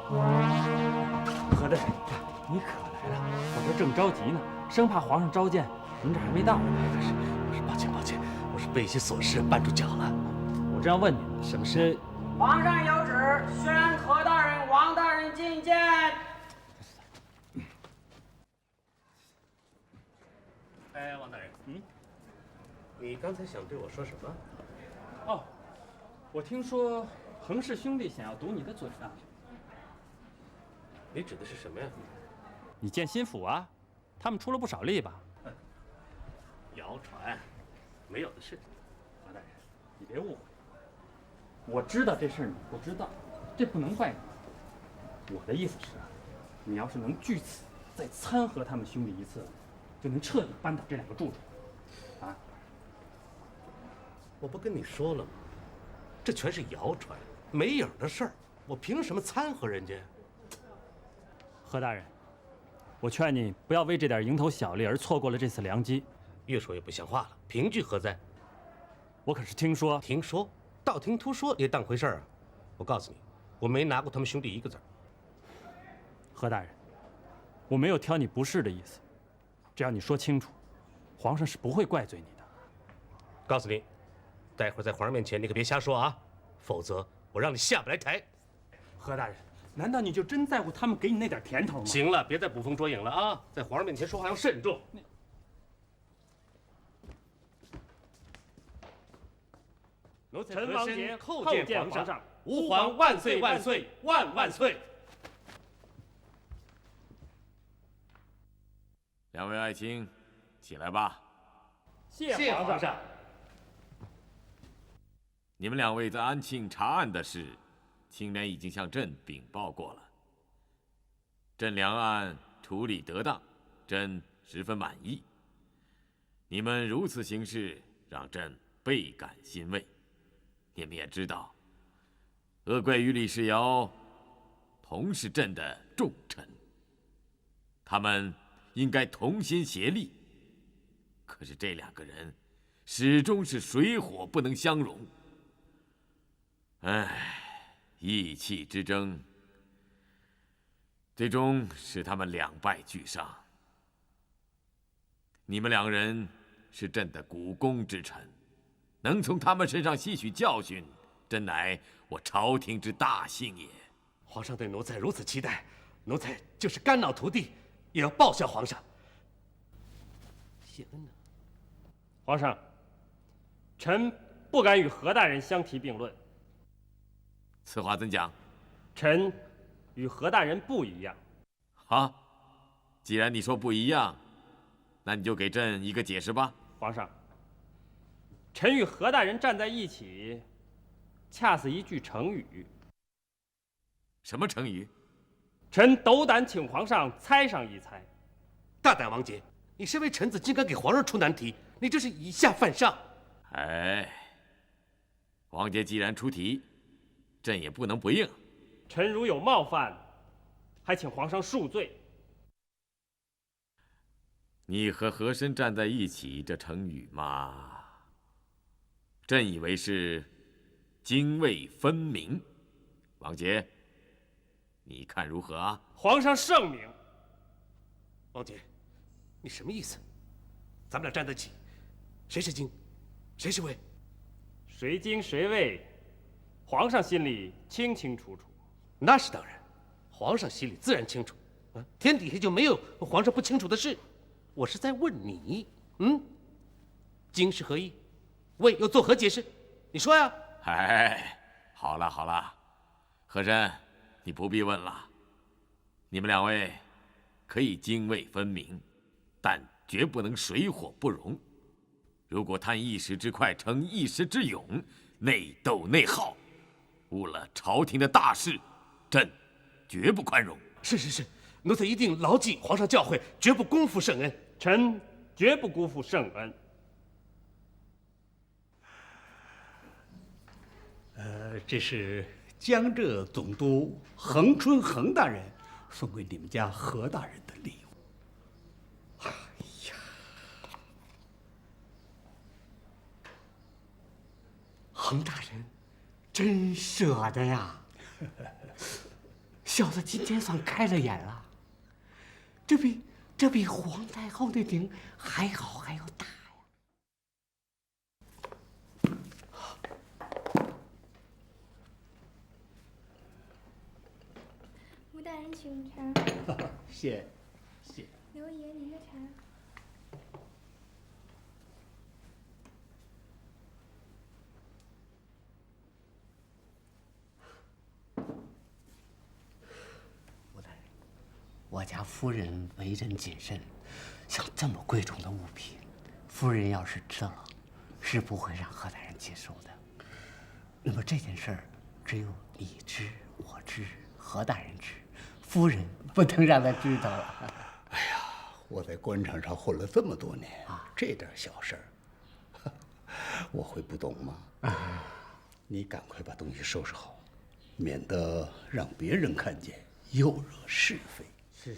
何大人，你可来了，我这正着急呢，生怕皇上召见，您这还没到。不是，抱歉，我是被一些琐事绊住脚了。我正要问你呢，什么事？皇上有旨，宣何大人、王大人觐见。哎，王大人，你刚才想对我说什么？哦，我听说恒氏兄弟想要堵你的嘴呢。你指的是什么呀？你见心腹啊，他们出了不少力吧？谣传，没有的事。王大人，你别误会，我知道这事儿你不知道，这不能怪你。我的意思是啊，你要是能据此再参合他们兄弟一次，就能彻底扳倒这两个柱柱。啊！我不跟你说了吗？这全是谣传，没影的事儿，我凭什么掺和人家？何大人，我劝你不要为这点蝇头小利而错过了这次良机。越说越不像话了，凭据何在？我可是听说，道听途说，你当回事儿啊？我告诉你，我没拿过他们兄弟一个字儿。何大人，我没有挑你不是的意思，只要你说清楚，皇上是不会怪罪你的。告诉你，待会儿在皇上面前你可别瞎说啊，否则我让你下不来台。何大人，难道你就真在乎他们给你那点甜头吗？行了，别再捕风捉影了啊！在皇上面前说话要慎重。臣王杰叩见见皇上，吾皇万岁万岁万万岁！两位爱卿，起来吧。谢皇上。你们两位在安庆查案的事，青莲已经向朕禀报过了。朕两案处理得当，朕十分满意。你们如此行事，让朕倍感欣慰。你们也知道，恶怪与李世尧同是朕的重臣，他们应该同心协力。可是这两个人始终是水火不能相容。意气之争，最终使他们两败俱伤。你们两人是朕的股肱之臣，能从他们身上吸取教训，真乃我朝廷之大幸也。皇上对奴才如此期待，奴才就是肝脑涂地，也要报效皇上。谢恩呢？皇上，臣不敢与何大人相提并论。此话怎讲？臣与何大人不一样。好，既然你说不一样，那你就给朕一个解释吧。皇上，臣与何大人站在一起，恰似一句成语。什么成语？臣斗胆请皇上猜上一猜。大胆王杰，你身为臣子，竟敢给皇上出难题，你这是以下犯上。王杰既然出题，朕也不能不应。臣如有冒犯，还请皇上恕罪。你和和珅站在一起，这成语嘛，朕以为是泾渭分明。王杰，你看如何啊？皇上圣明。王杰，你什么意思？咱们俩站在一起，谁是泾，谁是渭？谁泾谁渭，皇上心里清清楚楚。那是当然，皇上心里自然清楚。天底下就没有皇上不清楚的事。我是在问你，泾是何意？渭又作何解释？你说呀。好了，和珅，你不必问了。你们两位可以泾渭分明，但绝不能水火不容。如果贪一时之快，逞一时之勇，内斗内耗，误了朝廷的大事，朕绝不宽容。是，奴才一定牢记皇上教诲，绝不辜负圣恩。臣绝不辜负圣恩。这是江浙总督恒春恒大人送给你们家何大人的礼物。哎呀，恒大人真舍得呀！小子今天算开了眼了，这比皇太后那顶还好还要大呀！吴大人请茶。谢。刘爷，您的茶。吴大人，我家夫人为人谨慎，像这么贵重的物品，夫人要是知道了，是不会让何大人接受的。那么这件事儿，只有你知，我知，何大人知，夫人不能让他知道了。哎呀，我在官场上混了这么多年这点小事儿，我会不懂吗？你赶快把东西收拾好，免得让别人看见，又惹是非。是。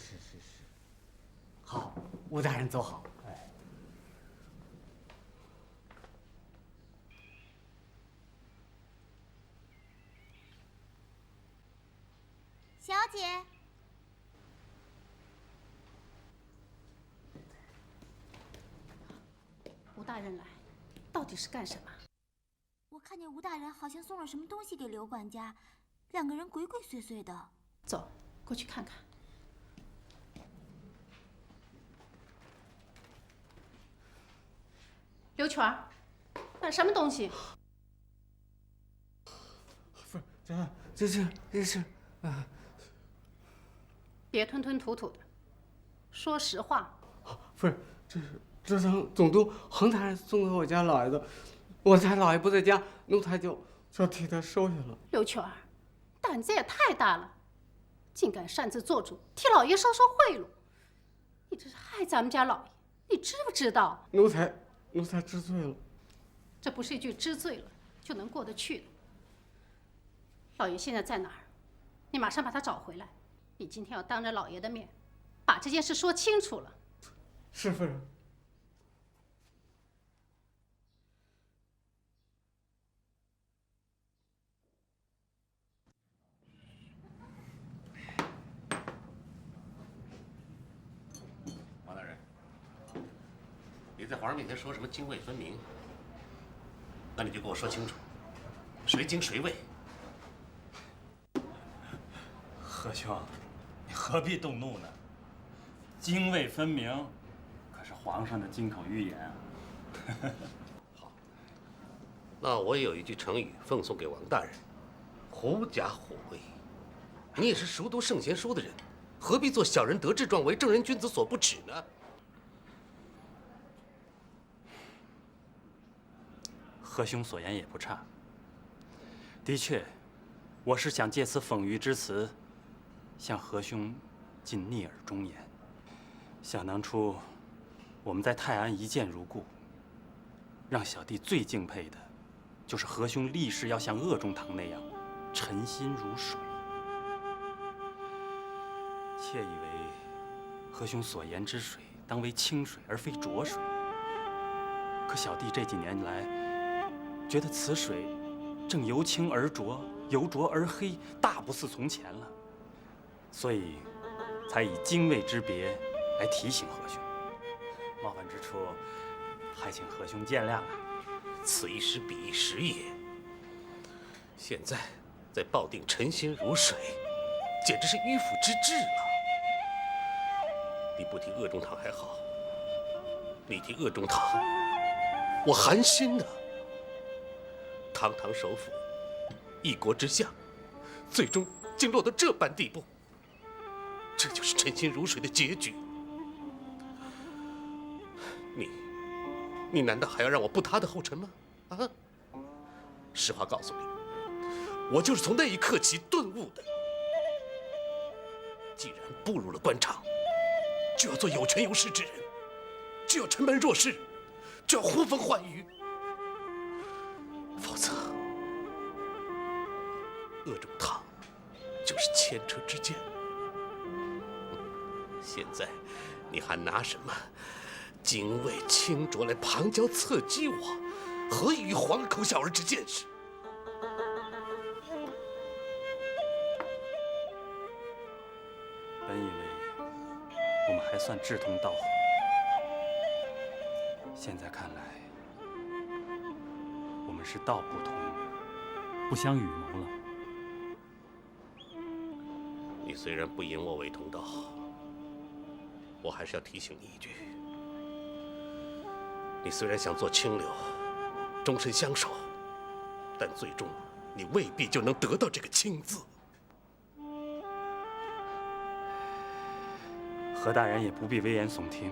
好，吴大人走好。小姐，吴大人来，到底是干什么？我看见吴大人好像送了什么东西给刘管家，两个人鬼鬼祟祟的。走，过去看看。刘全儿，那什么东西？不是，这是别吞吞吐吐的，说实话。不是，这张总督恒大人送给我家老爷的，我家老爷不在家，奴才就替他收下了。刘全儿，胆子也太大了，竟敢擅自做主，替老爷收贿赂，你这是害咱们家老爷，你知不知道？奴才知罪了。这不是一句知罪了就能过得去的。老爷现在在哪儿？你马上把他找回来。你今天要当着老爷的面，把这件事说清楚了。是夫人。王大人，你在皇上面前说什么泾渭分明？那你就给我说清楚，谁京谁卫？何兄，你何必动怒呢？泾渭分明，可是皇上的金口玉言啊。好，那我也有一句成语奉送给王大人：狐假虎威。你也是熟读圣贤书的人，何必做小人得志状，为正人君子所不齿呢？何兄所言也不差。的确，我是想借此讽喻之词，向何兄尽逆耳忠言。想当初，我们在泰安一见如故，让小弟最敬佩的，就是何兄立誓要像鄂中堂那样，沉心如水。妾以为何兄所言之水，当为清水而非浊水。可小弟这几年来，觉得此水正由清而浊，由浊而黑，大不似从前了，所以才以泾渭之别来提醒何兄。冒犯之处，还请何兄见谅啊。此一时彼一时也。现在在抱定沉心如水，简直是迂腐之至了。你不提鄂中堂还好，你提鄂中堂，我寒心呐。堂堂首辅，一国之相，最终竟落到这般地步，这就是沉心如水的结局。你难道还要让我步他的后尘吗？啊！实话告诉你，我就是从那一刻起顿悟的。既然步入了官场，就要做有权有势之人，就要沉闷若失，就要呼风唤雨，否则鄂中堂就是前车之鉴。现在你还拿什么泾渭清浊来旁敲侧击我？何以于皇口小儿之见识？还算志同道合，现在看来，我们是道不同，不相与谋了。你虽然不引我为同道，我还是要提醒你一句：你虽然想做清流，终身相守，但最终你未必就能得到这个清字。何大人也不必危言耸听，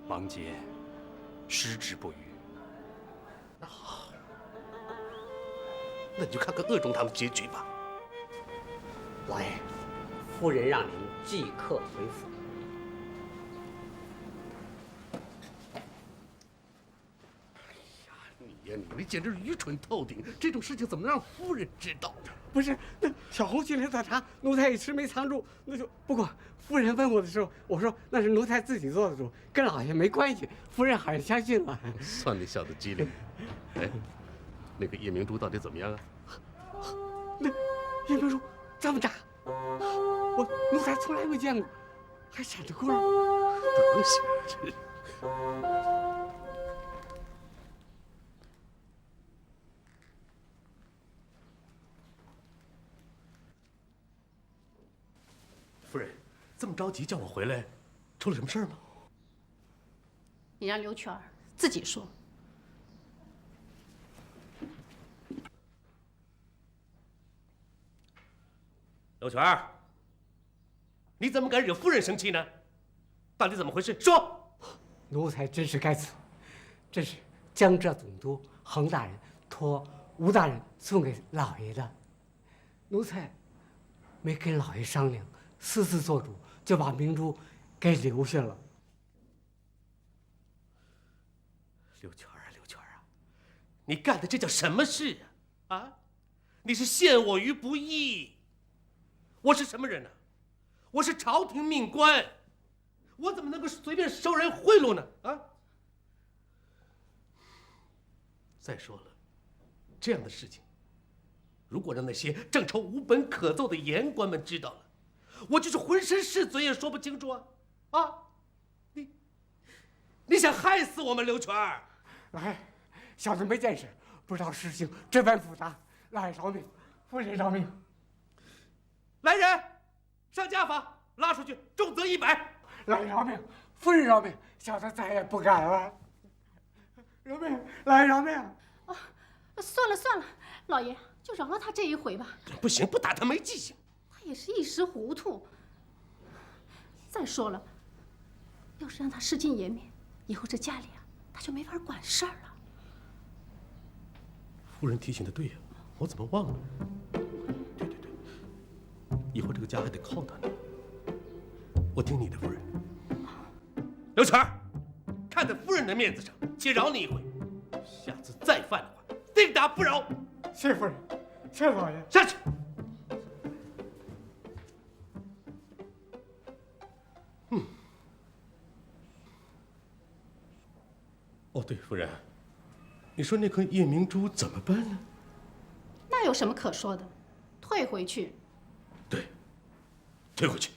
王杰矢志不渝。那好，那你就看看鄂中他们结局吧。老爷，夫人让您即刻回府。你简直愚蠢透顶！这种事情怎么能让夫人知道？不是，那小红心里的茶，奴才一时没藏住，那就不过夫人问我的时候，我说那是奴才自己做的主，跟老爷没关系。夫人还是相信了。算你小子机灵。哎，那个夜明珠到底怎么样啊？那夜明珠这么大，我奴才从来没见过，还闪着光。德行真。夫人，这么着急叫我回来，出了什么事儿吗？你让刘全自己说。刘全，你怎么敢惹夫人生气呢？到底怎么回事？说！奴才真是该死，这是江浙总督恒大人托吴大人送给老爷的，奴才没跟老爷商量，私自做主，就把明珠给留下了。刘全啊，刘全啊，你干的这叫什么事啊？啊，你是陷我于不义。我是什么人呢？我是朝廷命官，我怎么能够随便收人贿赂呢？啊！再说了，这样的事情，如果让那些正愁无本可奏的言官们知道了，我就是浑身是嘴也说不清楚啊！啊！你想害死我们刘全？哎，小子没见识，不知道事情这般复杂。老爷饶命，夫人饶命！来人，上家法，拉出去，重责100。老爷饶命，夫人饶命，小子再也不敢了。饶命，老爷饶命！哦，算了算了，老爷就饶了他这一回吧。不行，不打他没记性。他也是一时糊涂。再说了，要是让他失尽颜面，以后这家里啊，他就没法管事儿了。夫人提醒的对呀，我怎么忘了？对，以后这个家还得靠他呢。我听你的，夫人。刘全，看在夫人的面子上，且饶你一回。下次再犯的话，定打不饶。谢夫人，谢老爷。下去。哦，对，夫人，你说那颗夜明珠怎么办呢？那有什么可说的？退回去。对，退回去。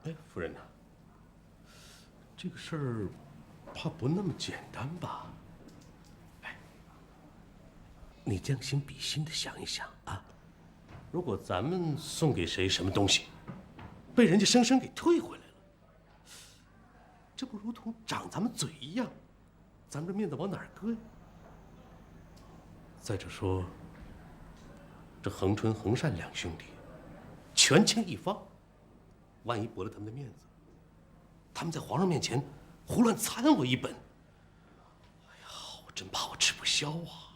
哎，夫人呐，这个事儿怕不那么简单吧？哎，你将心比心的想一想啊，如果咱们送给谁什么东西，被人家生生给退回来了，这不如同长咱们嘴一样，咱们这面子往哪儿搁呀？再者说，这恒春、恒善两兄弟权倾一方，万一驳了他们的面子，他们在皇上面前胡乱参我一本，哎呀，我真怕我吃不消啊！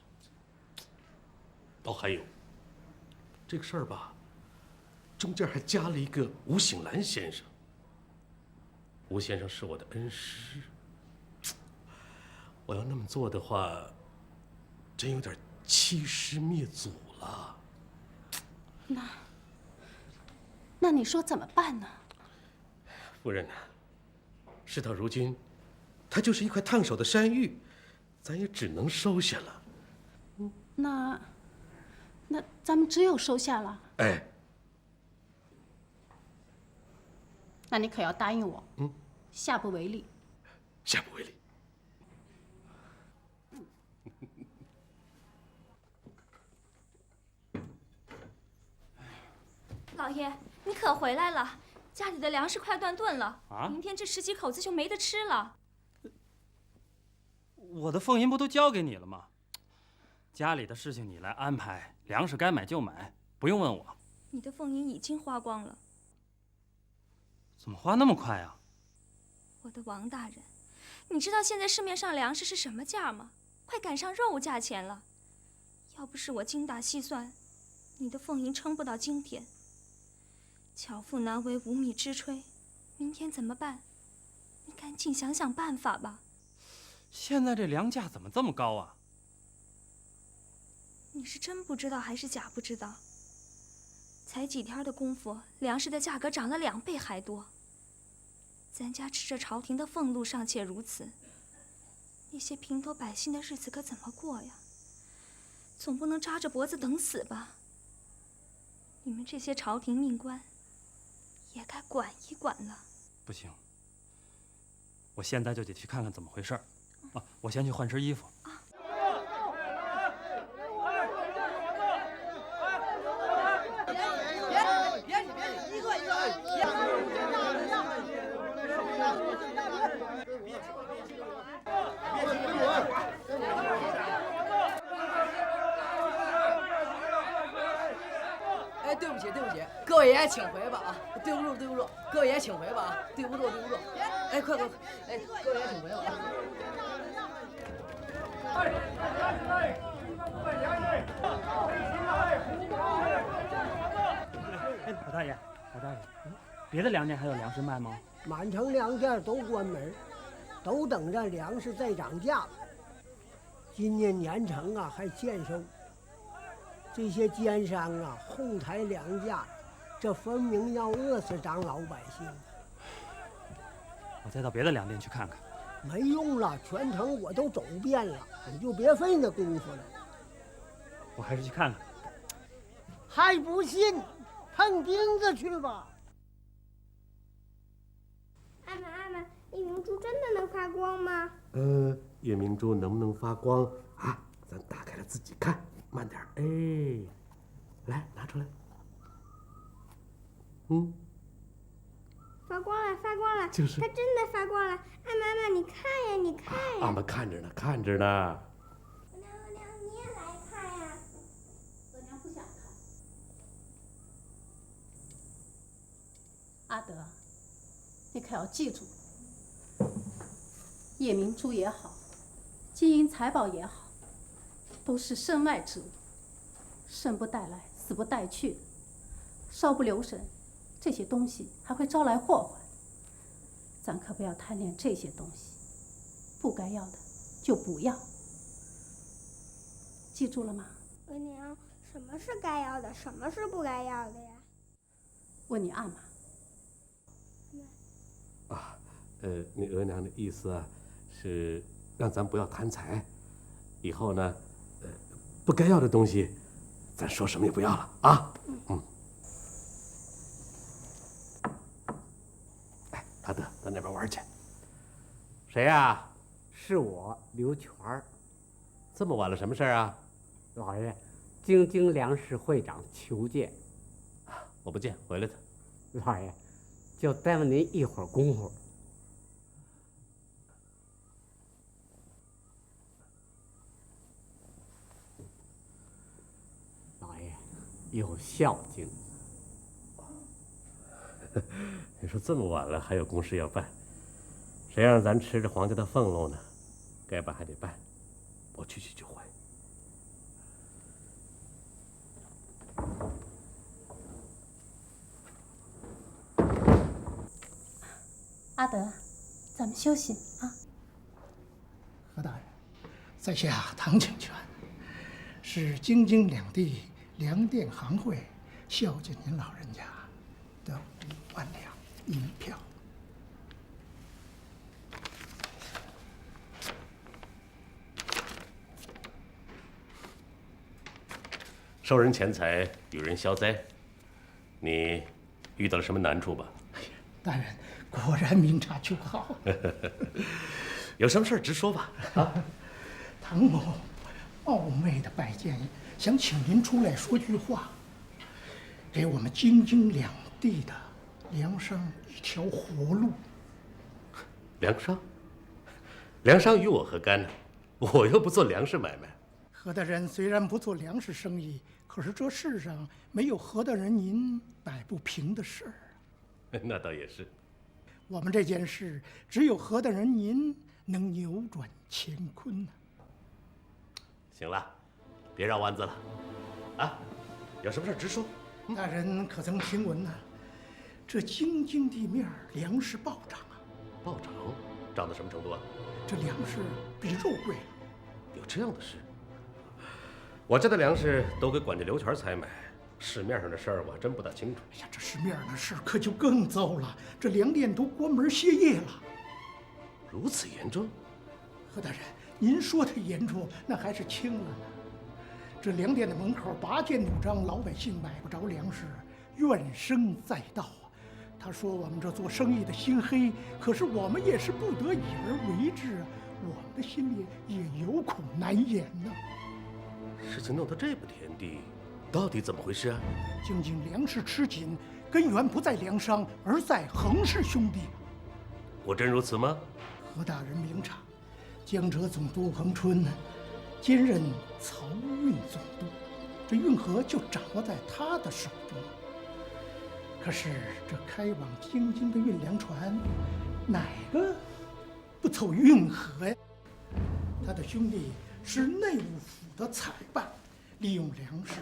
哦，还有这个事儿吧，中间还加了一个吴醒兰先生。吴先生是我的恩师，我要那么做的话，真有点欺师灭祖了。那你说怎么办呢？夫人呐，事到如今，它就是一块烫手的山芋，咱也只能收下了。那咱们只有收下了。哎，那你可要答应我，下不为例。下不为例。老爷，你可回来了，家里的粮食快断顿了，啊，明天这10几口子就没得吃了。我的俸银不都交给你了吗？家里的事情你来安排，粮食该买就买，不用问我。你的俸银已经花光了。怎么花那么快啊？我的王大人，你知道现在市面上粮食是什么价吗？快赶上肉价钱了。要不是我精打细算，你的俸银撑不到今天。巧妇难为无米之炊，明天怎么办？你赶紧想想办法吧。现在这粮价怎么这么高啊？你是真不知道还是假不知道？才几天的功夫，粮食的价格涨了2倍还多。咱家吃着朝廷的俸禄尚且如此，那些平头百姓的日子可怎么过呀？总不能扎着脖子等死吧？你们这些朝廷命官，也该管一管了。不行，我现在就得去看看怎么回事儿。啊，我先去换身衣服。哎，对不起，各位爷请回吧啊！对不住，各位爷请回吧啊！对不住。哎，快，哎，各位爷请回吧啊！哎，老大爷，别的粮店还有粮食卖吗？满城粮店都关门，都等着粮食再涨价了。今年年成啊还欠收，这些奸商啊哄抬粮价，这分明要饿死咱老百姓。我再到别的粮店去看看。没用了，全城我都走遍了，你就别费那功夫了。我还是去看看。还不信，碰钉子去吧。阿玛，夜明珠真的能发光吗？夜明珠能不能发光啊？咱打开了自己看，慢点。哎，来拿出来。发光了，就是它真的发光了。阿玛，你看呀，俺们看着呢。额娘，你也来看呀。额娘不想看。阿德，你可要记住，夜明珠也好，金银财宝也好，都是身外之物，生不带来，死不带去的，稍不留神，这些东西还会招来祸患。咱可不要贪恋这些东西，不该要的就不要。记住了吗？额娘，什么是该要的，什么是不该要的呀？问你阿玛。你额娘的意思啊，是让咱不要贪财，以后呢，不该要的东西，咱说什么也不要了啊。哎，阿德，到那边玩去。谁呀？是我刘全儿。这么晚了，什么事儿啊？老爷，京粮食会长求见。我不见，回来的。老爷，就耽误您一会儿功夫。老爷，有孝敬。你说这么晚了还有公事要办，谁让咱吃着皇家的俸禄呢？该办还得办，我去就回。阿德，咱们休息啊。何大人，在下唐请全，是京津两地粮店行会孝敬您老人家的5万两银票。收人钱财，与人消灾，你遇到了什么难处吧？大人果然明察秋毫。有什么事直说吧。啊，唐某冒昧的拜见，想请您出来说句话，给我们京津两地的粮商一条活路。粮商？粮商与我何干呢？我又不做粮食买卖。何大人虽然不做粮食生意，可是这世上没有何大人您摆不平的事儿。那倒也是。我们这件事，只有何大人您能扭转乾坤呢。行了，别绕弯子了。啊，有什么事直说。大人可曾听闻呢？这京津地面粮食暴涨啊！暴涨？涨到什么程度啊？这粮食比肉贵了。有这样的事？我家的粮食都给管家刘全采买，市面上的事儿我真不大清楚。哎呀，这市面上的事可就更糟了，这粮店都关门歇业了。如此严重？何大人，您说它严重，那还是轻了呢。这粮店的门口拔剑弩张，老百姓买不着粮食，怨声载道啊。他说我们这做生意的心黑，可是我们也是不得已而为之啊，我们的心里也有苦难言呢。事情弄到这步田地，到底怎么回事啊？京津粮食吃紧，根源不在粮商，而在横氏兄弟。果真如此吗？何大人明察，江浙总督恒春兼任漕运总督，这运河就掌握在他的手中。可是这开往京津的运粮船，哪个不凑运河呀？他的兄弟是内务府的采办，利用粮食，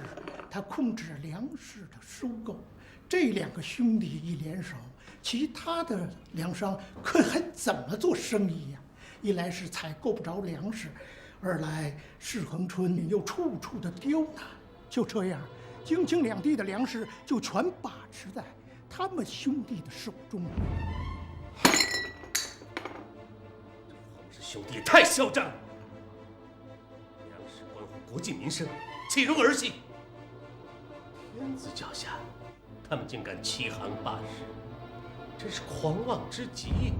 他控制粮食的收购。这两个兄弟一联手，其他的粮商可还怎么做生意呀？一来是采购不着粮食，二来是恒春又处处的刁难。就这样，京津两地的粮食就全把持在他们兄弟的手中。这兄弟也太嚣张了！粮食关乎国计民生，岂容儿戏？天子脚下，他们竟敢欺行霸市，真是狂妄之极！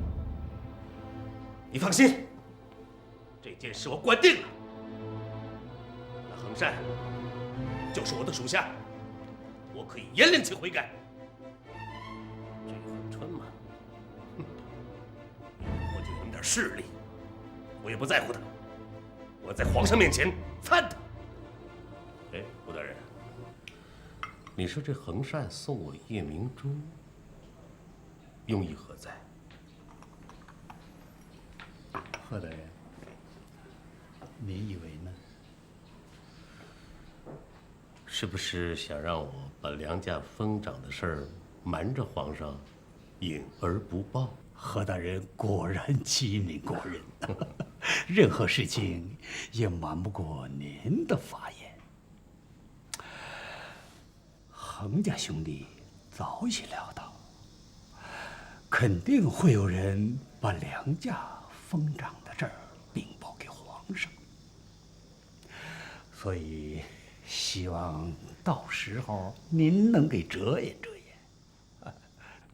你放心，这件事我管定了。那恒善就是我的属下，我可以严令其悔改。至于恒春嘛，哼，我就有那么点势力，我也不在乎他。我在皇上面前参他。哎，胡大人，你说这恒善送我夜明珠，用意何在？何大人，您以为呢？是不是想让我把粮价疯涨的事儿瞒着皇上，隐而不报？何大人果然机敏过人，任何事情也瞒不过您的法眼。恒家兄弟早已料到，肯定会有人把粮价疯涨的事儿禀报给皇上，所以希望到时候您能给遮掩遮掩，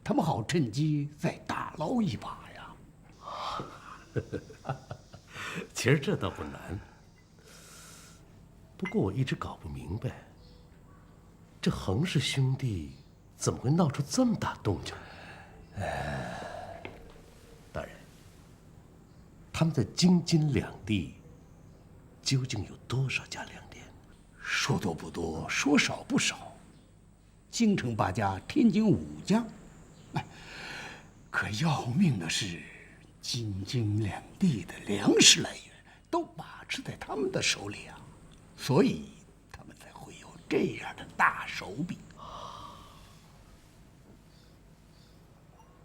他们好趁机再大捞一把呀。其实这倒不难，不过我一直搞不明白，这恒氏兄弟怎么会闹出这么大动静？大人，他们在京津两地究竟有多少家粮店？说多不多，说少不少。京城8家，天津5家。可要命的是，京津两地的粮食来源都把持在他们的手里啊，所以他们才会有这样的大手笔。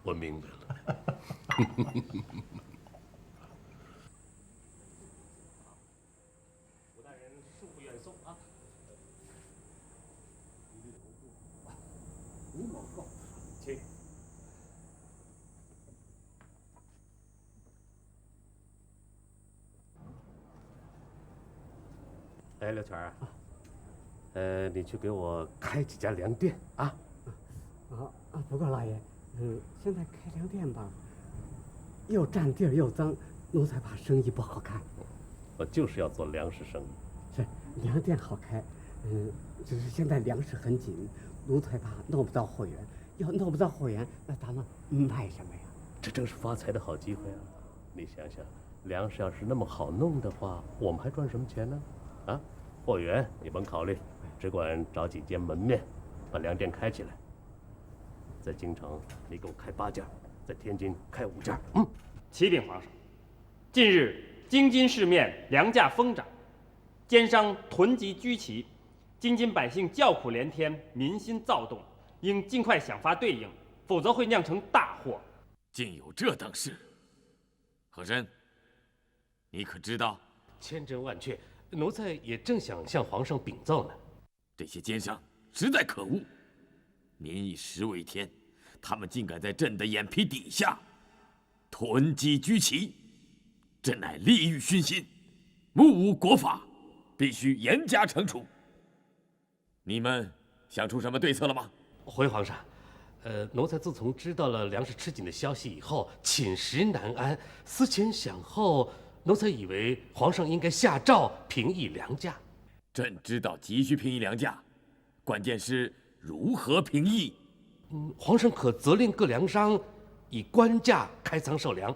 我明白了。吴大人恕不远送啊！吴某告，请。哎，刘全啊，你去给我开几家粮店啊！报告老爷，现在开粮店吧，又占地儿又脏，奴才怕生意不好看。我就是要做粮食生意。是，粮店好开，只是现在粮食很紧，奴才怕弄不到货源。要弄不到货源，那咱们卖什么呀？这正是发财的好机会啊！你想想，粮食要是那么好弄的话，我们还赚什么钱呢？啊，货源你甭考虑，只管找几间门面，把粮店开起来。在京城，你给我开8家，在天津开5家。启禀皇上，近日京津市面粮价疯涨，奸商囤积居奇，京津百姓叫苦连天，民心躁动，应尽快想法对应，否则会酿成大祸。竟有这等事！和珅，你可知道？千真万确，奴才也正想向皇上禀奏呢。这些奸商实在可恶，民以食为天，他们竟敢在朕的眼皮底下囤积居奇，朕乃利欲熏心，目无国法，必须严加惩处。你们想出什么对策了吗？回皇上，奴才自从知道了粮食吃紧的消息以后，寝食难安，思前想后，奴才以为皇上应该下诏平抑粮价。朕知道急需平抑粮价，关键是如何平抑。皇上可责令各粮商以官价开仓售粮，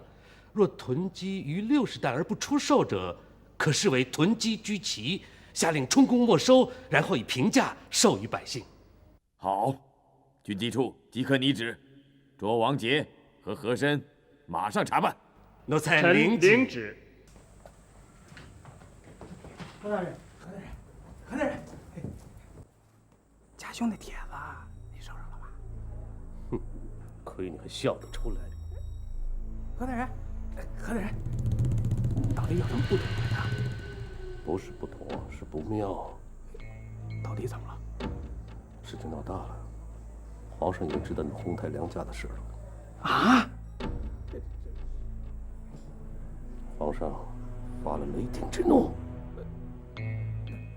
若囤积逾60担而不出售者，可视为囤积居奇，下令充公没收，然后以平价售予百姓。好，军机处即刻拟旨，捉王杰和和珅，马上查办。奴才臣领旨。何大人，何大人，家兄的帖子你收着了吧？哼，亏你还笑得出来。何大人，何大人，到底有什么不妥的？不是不妥，是不妙。到底怎么了？事情闹大了，皇上也知道你哄抬粮价的事了。啊！皇上发了雷霆之怒。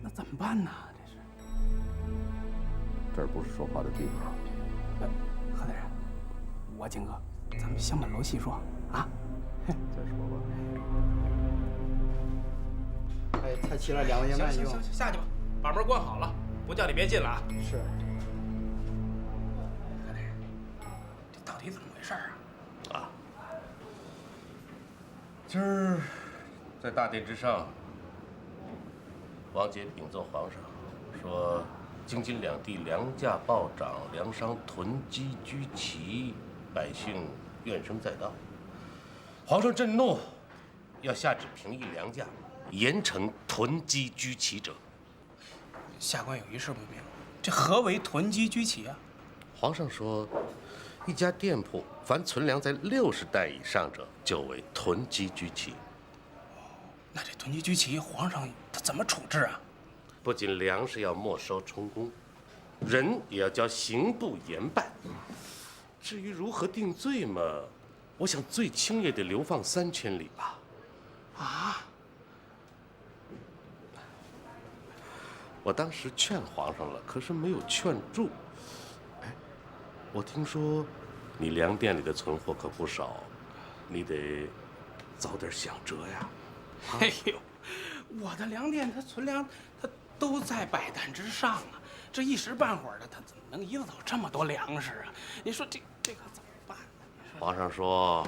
那怎么办呢？这儿不是说话的地方。何大人，我景哥，咱们乡本楼细说啊。再说吧。哎，菜齐了，2位慢用。行，下去吧，把门关好了，不叫你别进了啊。是。何大人，这到底怎么回事啊？今儿在大殿之上，王杰禀奏皇上，说京津两地粮价暴涨，粮商囤积居奇，百姓怨声载道。皇上震怒，要下旨平抑粮价，严惩囤积居奇者。下官有一事不明，这何为囤积居奇啊？皇上说，一家店铺凡存粮在60担以上者，就为囤积居奇。那这囤积居奇，皇上他怎么处置啊？不仅粮食要没收充公，人也要交刑部严办。至于如何定罪嘛，我想最轻也得流放3千里吧。啊！我当时劝皇上了，可是没有劝住。哎，我听说你粮店里的存货可不少，你得早点想辙呀。哎呦，我的粮店它存粮，它都在100担之上啊！这一时半会儿的，它怎么能移得走这么多粮食啊？你说这可怎么办呢？皇上说，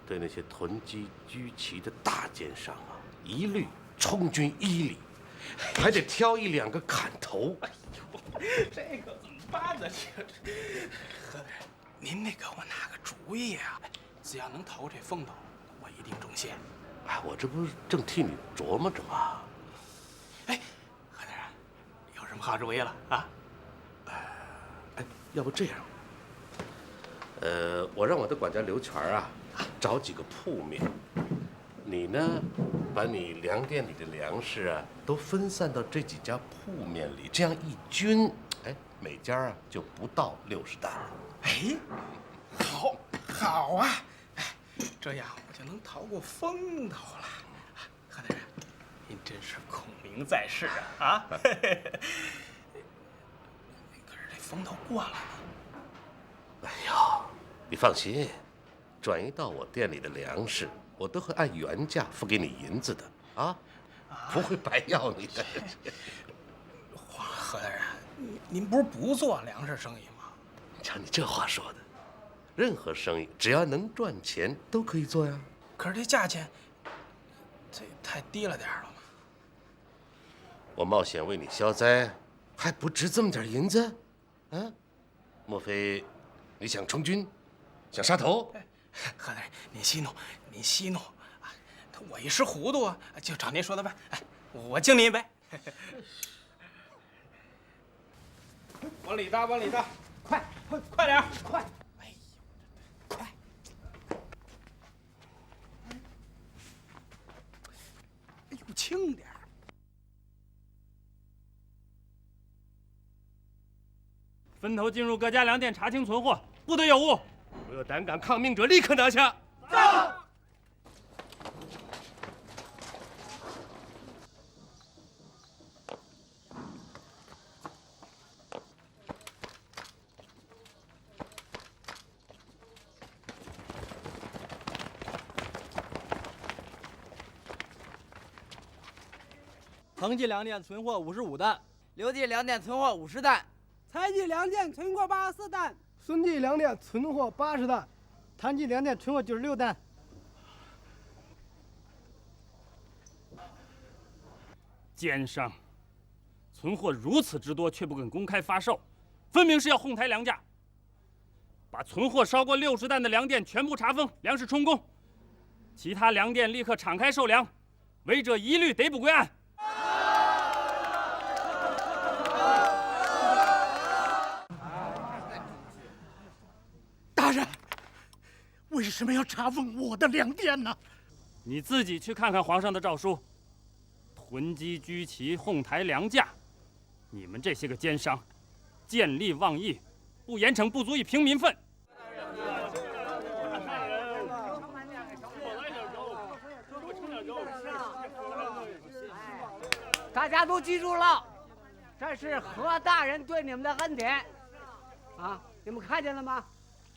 对那些囤积居奇的大奸商啊，一律充军1里，还得挑1、2个砍头。哎呦，这可怎么办呢？何大人，您得给我拿个主意啊！只要能逃过这风头，我一定重谢。哎，我这不是正替你琢磨着吗？哎，何大人，有什么好主意了啊？哎，要不这样，我让我的管家刘全啊，找几个铺面，你呢，把你粮店里的粮食啊，都分散到这几家铺面里，这样一均，哎，每家啊就不到60担了。哎，好啊！哎，这样我就能逃过风头了。何大人，您真是孔明在世啊！可是这风头过了呢，哎呦，你放心，转移到我店里的粮食，我都会按原价付给你银子的啊，不会白要你的。何大人，您不是不做粮食生意吗？瞧你这话说的，任何生意只要能赚钱都可以做呀。可是这价钱，这太低了点了嘛。我冒险为你消灾，还不值这么点银子？啊？莫非你想充军，想杀头？何大人，您息怒，您息怒啊！我一时糊涂啊，就照您说的办。哎，我敬您一杯。往里搭，往里搭，快点，快！哎呦，快！哎呦，轻点。分头进入各家粮店查清存货，不得有误。若有胆敢抗命者，立刻拿下。到。藤记粮店存货55担，刘记粮店存货50担，财记粮店存货84担，孙记粮店存货80担，谭记粮店存货96担。奸商，存货如此之多却不肯公开发售，分明是要哄抬粮价。把存货超过60担的粮店全部查封，粮食充公，其他粮店立刻敞开售粮，违者一律逮捕归案。大人，为什么要查封我的粮店呢？你自己去看看皇上的诏书，囤积居奇，哄抬粮价，你们这些个奸商，见利忘义，不严惩不足以平民愤。大家都记住了，这是何大人对你们的恩典，啊，你们看见了吗？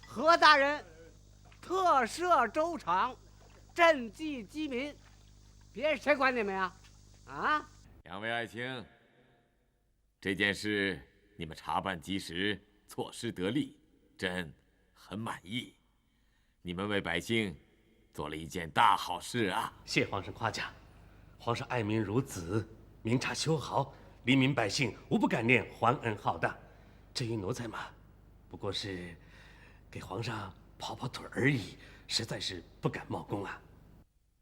何大人特赦州场，赈济饥民，别人谁管你们呀？啊！两位爱卿，这件事你们查办及时，措施得力，朕很满意。你们为百姓做了一件大好事啊！谢皇上夸奖，皇上爱民如子，明察秋毫，黎民百姓无不感念皇恩浩大。至于奴才嘛，不过是给皇上跑跑腿而已，实在是不敢冒功啊。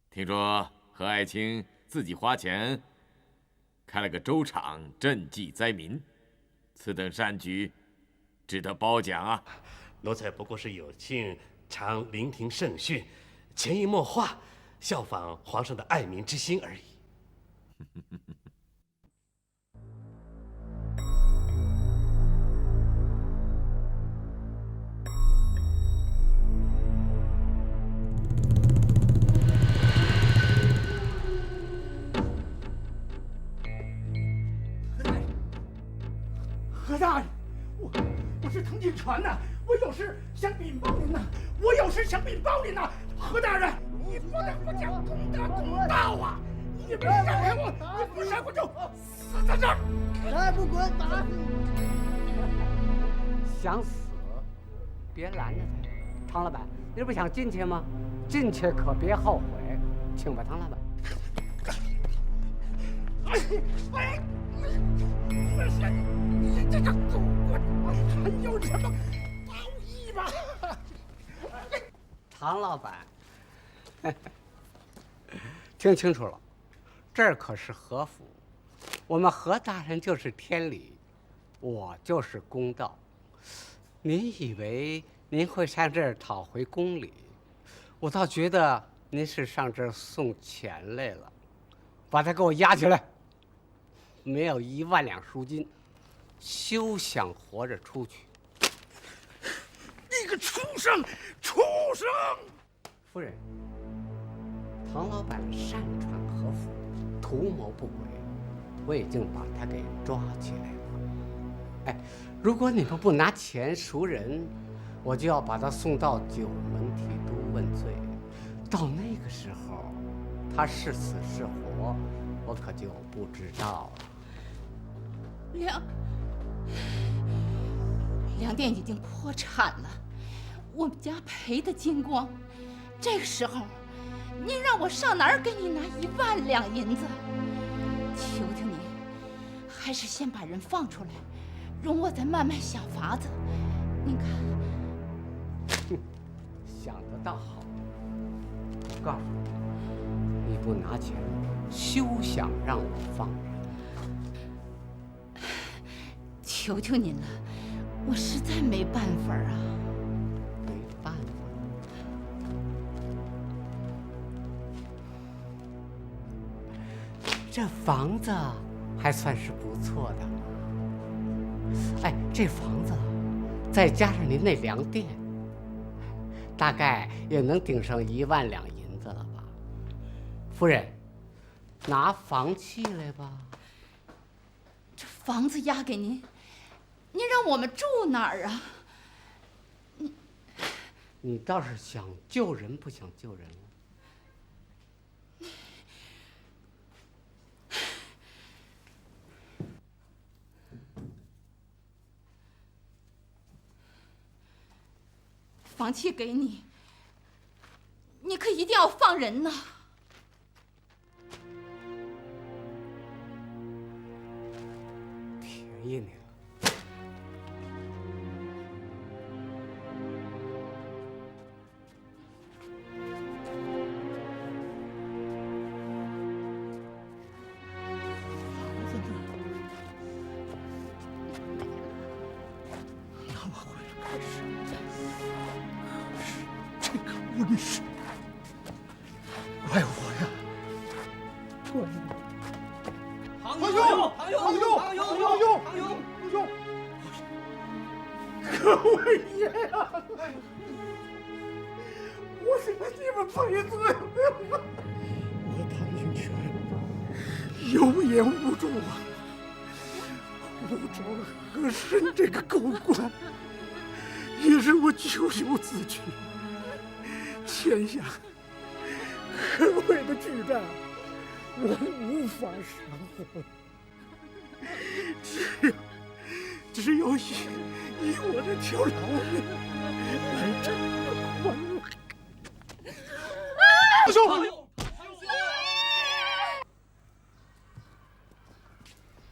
听说何爱卿自己花钱开了个粥厂，赈济灾民，此等善举，值得褒奖啊！奴才不过是有幸常聆听圣训，潜移默化，效仿皇上的爱民之心而已。何大人，我是滕锦全呐，我有事想禀报您呐，我有事想禀报您呐。何大人，你不能不讲公德公道啊！你不伤害我，你不伤我就死在这儿！再不滚，打死你！想死，别拦着他。唐老板，你不想进去吗？进去可别后悔，请吧，唐老板。哎！你这个狗棍，还有什么报义吗？唐老板，听清楚了，这儿可是何府，我们何大人就是天理，我就是公道。您以为您会上这儿讨回公理？我倒觉得您是上这儿送钱来了，把他给我押起来。没有1万两赎金，休想活着出去！你个畜生，畜生！夫人，唐老板擅闯何府，图谋不轨，我已经把他给抓起来了。哎，如果你们不拿钱赎人，我就要把他送到九门提督问罪。到那个时候，他是死是活，我可就不知道了。粮店已经破产了，我们家赔得精光。这个时候，您让我上哪儿给你拿1万两银子？求求你，还是先把人放出来，容我再慢慢想法子。您看，想得倒好。我告诉你，你不拿钱，休想让我放人。求求您了，我实在没办法啊。没办法。这房子还算是不错的。哎，这房子再加上您那粮店，大概也能顶上1万两银子了吧？夫人，拿房契来吧。这房子押给您，您让我们住哪儿啊？你倒是想救人不想救人？房契给你，你可一定要放人呐！便宜你了。温室，怪我呀，怪我！唐勇，各位爷呀，我是给你们赔罪了，我唐英权有眼无珠啊，误招了和珅这个狗官，也是我咎由自取。天下可畏的巨战，我无法偿还。只有以我这条老命来偿还。师兄，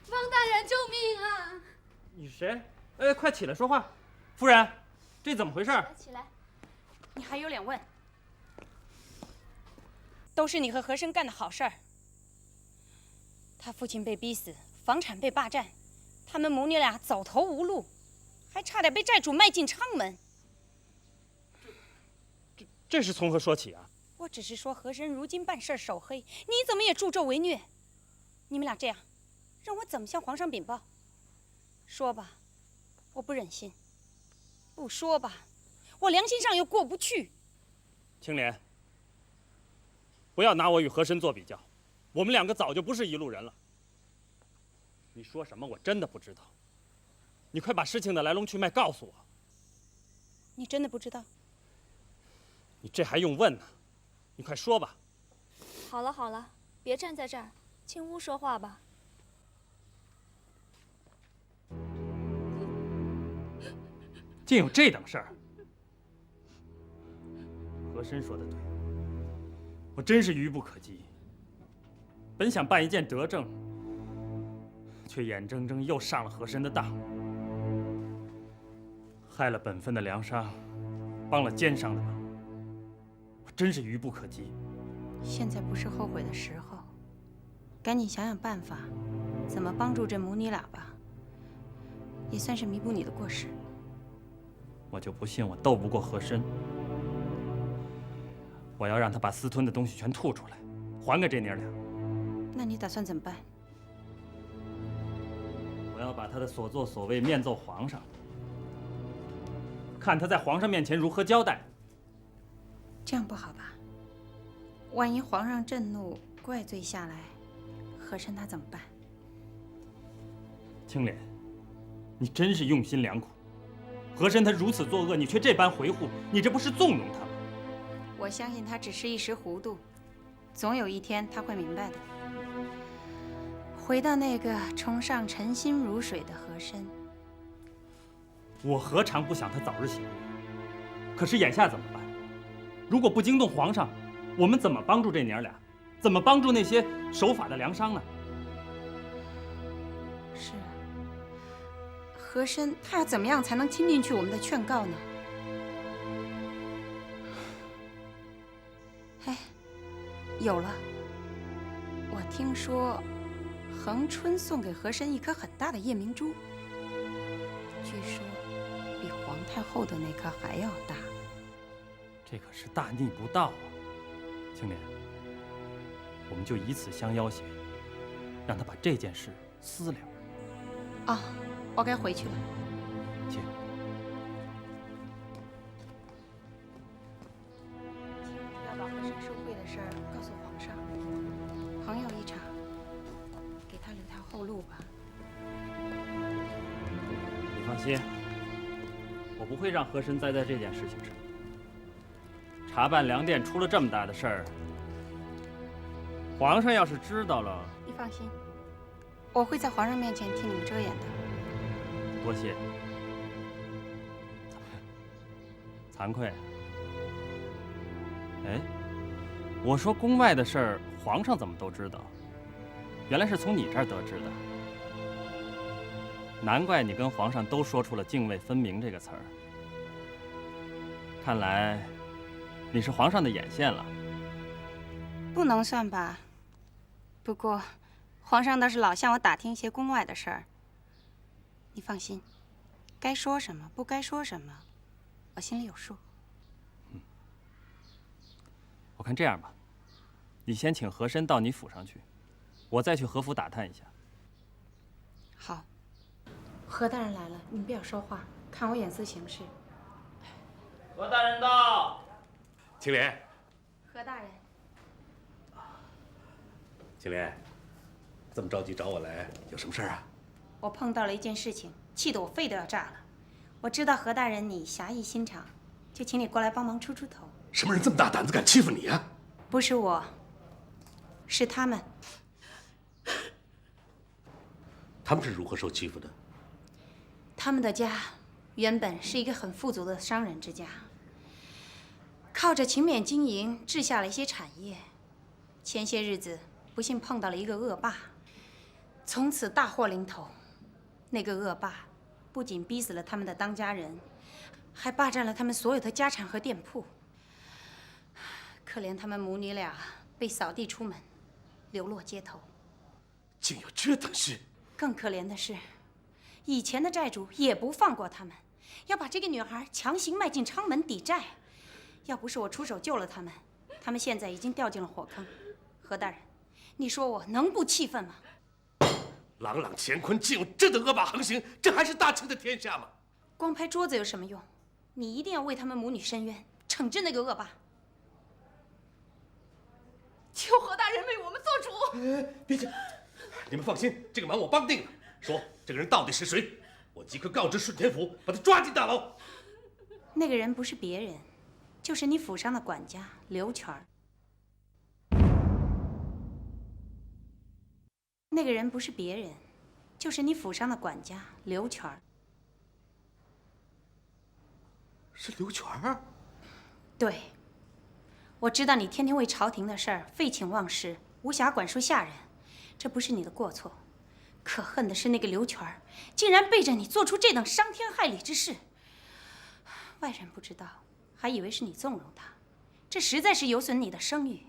王大人，救命啊！你是谁？哎，快起来说话！夫人，这怎么回事？起来，你还有脸问？都是你和和珅干的好事儿。他父亲被逼死，房产被霸占，他们母女俩走投无路，还差点被债主卖进昌门。这是从何说起啊？我只是说和珅如今办事手黑，你怎么也助纣为虐？你们俩这样，让我怎么向皇上禀报？说吧，我不忍心；不说吧，我良心上又过不去。青莲，不要拿我与和珅做比较，我们两个早就不是一路人了。你说什么我真的不知道，你快把事情的来龙去脉告诉我。你真的不知道？你这还用问呢？你快说吧。好了好了，别站在这儿，进屋说话吧。竟有这等事儿！和珅说的对，我真是愚不可及。本想办一件德政，却眼睁睁又上了和珅的当，害了本分的粮商，帮了奸商的忙，我真是愚不可及。现在不是后悔的时候，赶紧想想办法，怎么帮助这母女俩吧，也算是弥补你的过失。我就不信我斗不过和珅。我要让他把私吞的东西全吐出来，还给这娘俩。那你打算怎么办？我要把他的所作所为面奏皇上，看他在皇上面前如何交代。这样不好吧？万一皇上震怒，怪罪下来，和珅他怎么办？青莲，你真是用心良苦。和珅他如此作恶，你却这般回护，你这不是纵容他吗？我相信他只是一时糊涂，总有一天他会明白的。回到那个崇尚臣心如水的和珅，我何尝不想他早日醒悟？可是眼下怎么办？如果不惊动皇上，我们怎么帮助这娘俩？怎么帮助那些守法的粮商呢？是啊，和珅他要怎么样才能听进去我们的劝告呢？哎，有了！我听说恒春送给和珅一颗很大的夜明珠，据说比皇太后的那颗还要大。这可是大逆不道啊！青莲，我们就以此相要挟，让他把这件事私了。啊，我该回去了。请。要把和珅受贿的事儿告诉皇上，朋友一场，给他留条后路吧。你放心，我不会让和珅栽在这件事情上。查办粮店出了这么大的事儿，皇上要是知道了，你放心，我会在皇上面前替你们遮掩的。多谢。惭愧。哎，我说宫外的事儿，皇上怎么都知道？原来是从你这儿得知的。难怪你跟皇上都说出了泾渭分明这个词儿。看来你是皇上的眼线了。不能算吧，不过皇上倒是老向我打听一些宫外的事儿。你放心，该说什么不该说什么，我心里有数。我看这样吧，你先请和珅到你府上去，我再去和府打探一下。好。何大人来了，你们不要说话，看我眼色行事。何大人到。青莲。何大人。青莲，这么着急找我来，有什么事儿啊？我碰到了一件事情，气得我肺都要炸了。我知道何大人你侠义心肠，就请你过来帮忙出出头。什么人这么大胆子敢欺负你啊？不是我，是他们。他们是如何受欺负的？他们的家原本是一个很富足的商人之家，靠着勤勉经营治下了一些产业。前些日子不幸碰到了一个恶霸，从此大祸临头。那个恶霸不仅逼死了他们的当家人，还霸占了他们所有的家产和店铺。可怜他们母女俩被扫地出门，流落街头。竟有这等事！更可怜的是，以前的债主也不放过他们，要把这个女孩强行卖进昌门抵债。要不是我出手救了他们，他们现在已经掉进了火坑。何大人，你说我能不气愤吗？朗朗乾坤，竟有这等恶霸横行，这还是大清的天下吗？光拍桌子有什么用？你一定要为他们母女伸冤，惩治那个恶霸。求何大人为我们做主。别急，你们放心，这个忙我帮定了。说这个人到底是谁？我即刻告知顺天府，把他抓进大牢。那个人不是别人，就是你府上的管家刘全儿。那个人不是别人，就是你府上的管家刘全儿。是刘全儿？对。我知道你天天为朝廷的事儿废寝忘食，无暇管束下人，这不是你的过错。可恨的是那个刘全儿，竟然背着你做出这等伤天害理之事。外人不知道，还以为是你纵容他，这实在是有损你的声誉。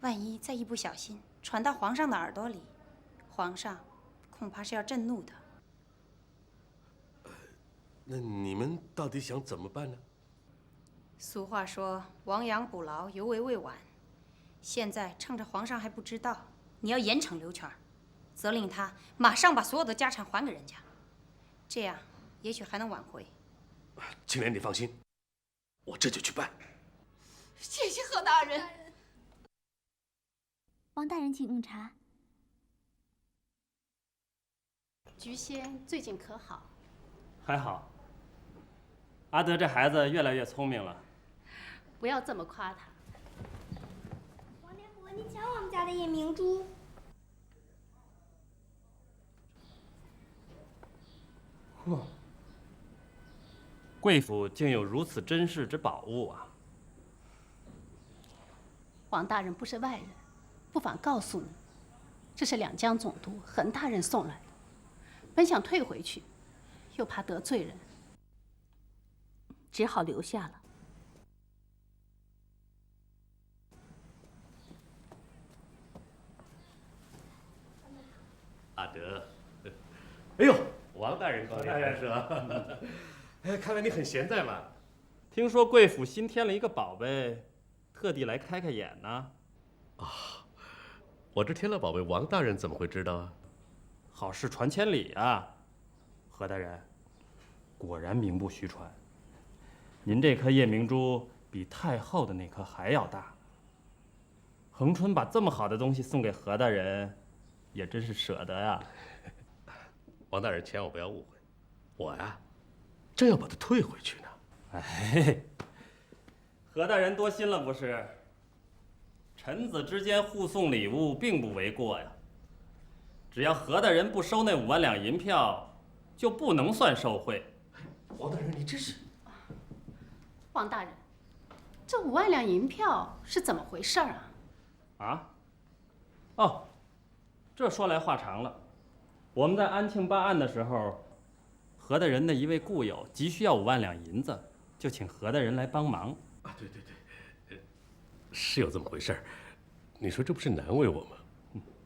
万一再一不小心传到皇上的耳朵里，皇上恐怕是要震怒的。那你们到底想怎么办呢？俗话说亡羊补牢，犹为未晚。现在趁着皇上还不知道，你要严惩刘全儿，责令他马上把所有的家产还给人家，这样也许还能挽回。青莲，你放心，我这就去办。谢谢何大人。王大人，请用茶。菊仙最近可好？还好。阿德这孩子越来越聪明了。不要这么夸他。王大伯，你瞧我们家的夜明珠。嚯！贵府竟有如此珍视之宝物啊！王大人不是外人，不妨告诉你，这是两江总督恒大人送来的。本想退回去，又怕得罪人，只好留下了。阿德，哎呦，王大人高临寒舍。哎，看来你很闲在嘛。听说贵府新添了一个宝贝，特地来开开眼呢。啊，我这添了宝贝，王大人怎么会知道啊？好事传千里啊，何大人，果然名不虚传。您这颗夜明珠比太后的那颗还要大。恒春把这么好的东西送给何大人，也真是舍得呀。王大人千万不要误会，我呀，正要把它退回去呢。哎，何大人多心了不是？臣子之间互送礼物并不为过呀。只要何大人不收那5万两银票，就不能算受贿。王大人，你这是……王大人，这5万两银票是怎么回事啊？啊？哦，这说来话长了。我们在安庆办案的时候，何大人的一位故友急需要5万两银子，就请何大人来帮忙。啊，对对对，是有这么回事儿。你说这不是难为我吗？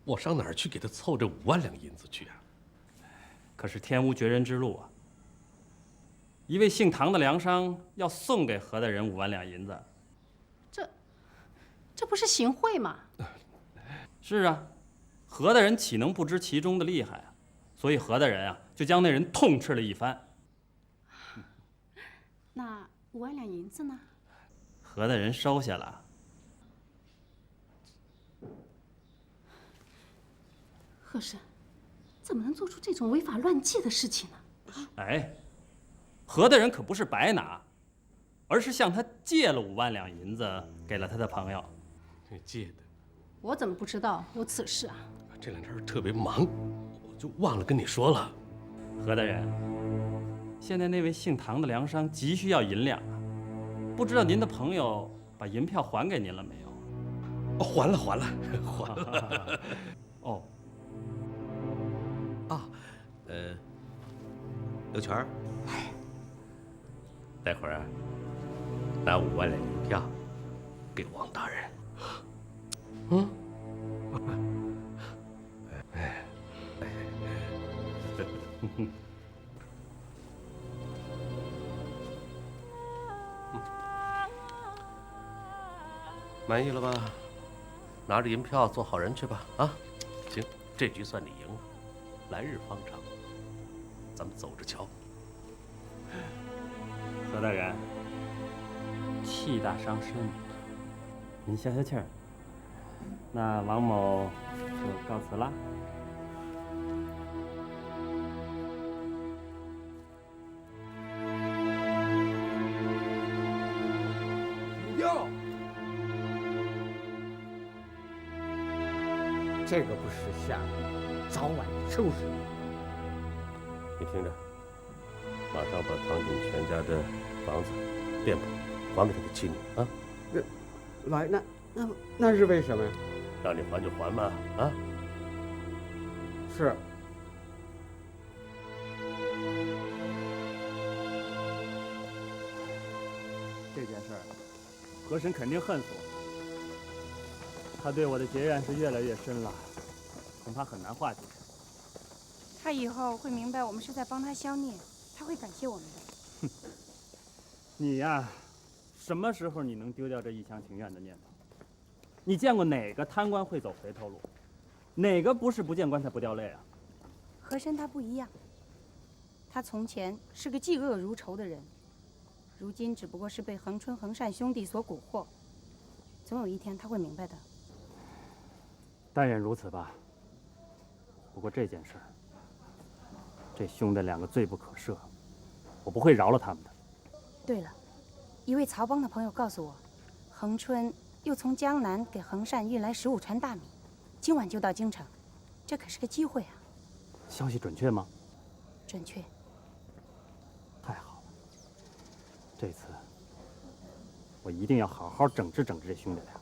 我上哪儿去给他凑这5万两银子去啊？可是天无绝人之路啊！一位姓唐的粮商要送给何大人5万两银子，这不是行贿吗？是啊，何大人岂能不知其中的厉害啊？所以何大人啊，就将那人痛斥了一番。那5万两银子呢？何大人收下了。和珅，怎么能做出这种违法乱纪的事情呢？哎，何大人可不是白拿，而是向他借了5万两银子，给了他的朋友。借的？我怎么不知道有此事啊？这2天特别忙，我就忘了跟你说了。何大人，现在那位姓唐的粮商急需要银两啊，不知道您的朋友把银票还给您了没有？哦，还了，还了。哦。啊，刘全儿，待会儿啊，拿5万两银票给王大人。嗯。满意了吧？拿着银票做好人去吧。啊，行，这局算你赢了，来日方长，咱们走着瞧。何大人，气大伤身，您消消气儿。那王某就告辞了。哟，这个不识相，早晚收拾。你听着，马上把唐景全家的房子、店铺还给他的妻女啊！来，那是为什么呀？让你还就还嘛，啊！是。这件事儿，和珅肯定恨死我。他对我的结怨是越来越深了，恐怕很难化解。他以后会明白我们是在帮他消孽，他会感谢我们的。哼，你呀，什么时候你能丢掉这一厢情愿的念头？你见过哪个贪官会走回头路？哪个不是不见棺材不掉泪啊？和珅他不一样，他从前是个嫉恶如仇的人，如今只不过是被恒春、恒善兄弟所蛊惑，总有一天他会明白的。但愿如此吧。不过这件事儿，这兄弟2个罪不可赦，我不会饶了他们的。对了，一位曹帮的朋友告诉我，恒春又从江南给恒善运来15船大米，今晚就到京城，这可是个机会啊！消息准确吗？准确。太好了，这次我一定要好好整治整治这兄弟俩。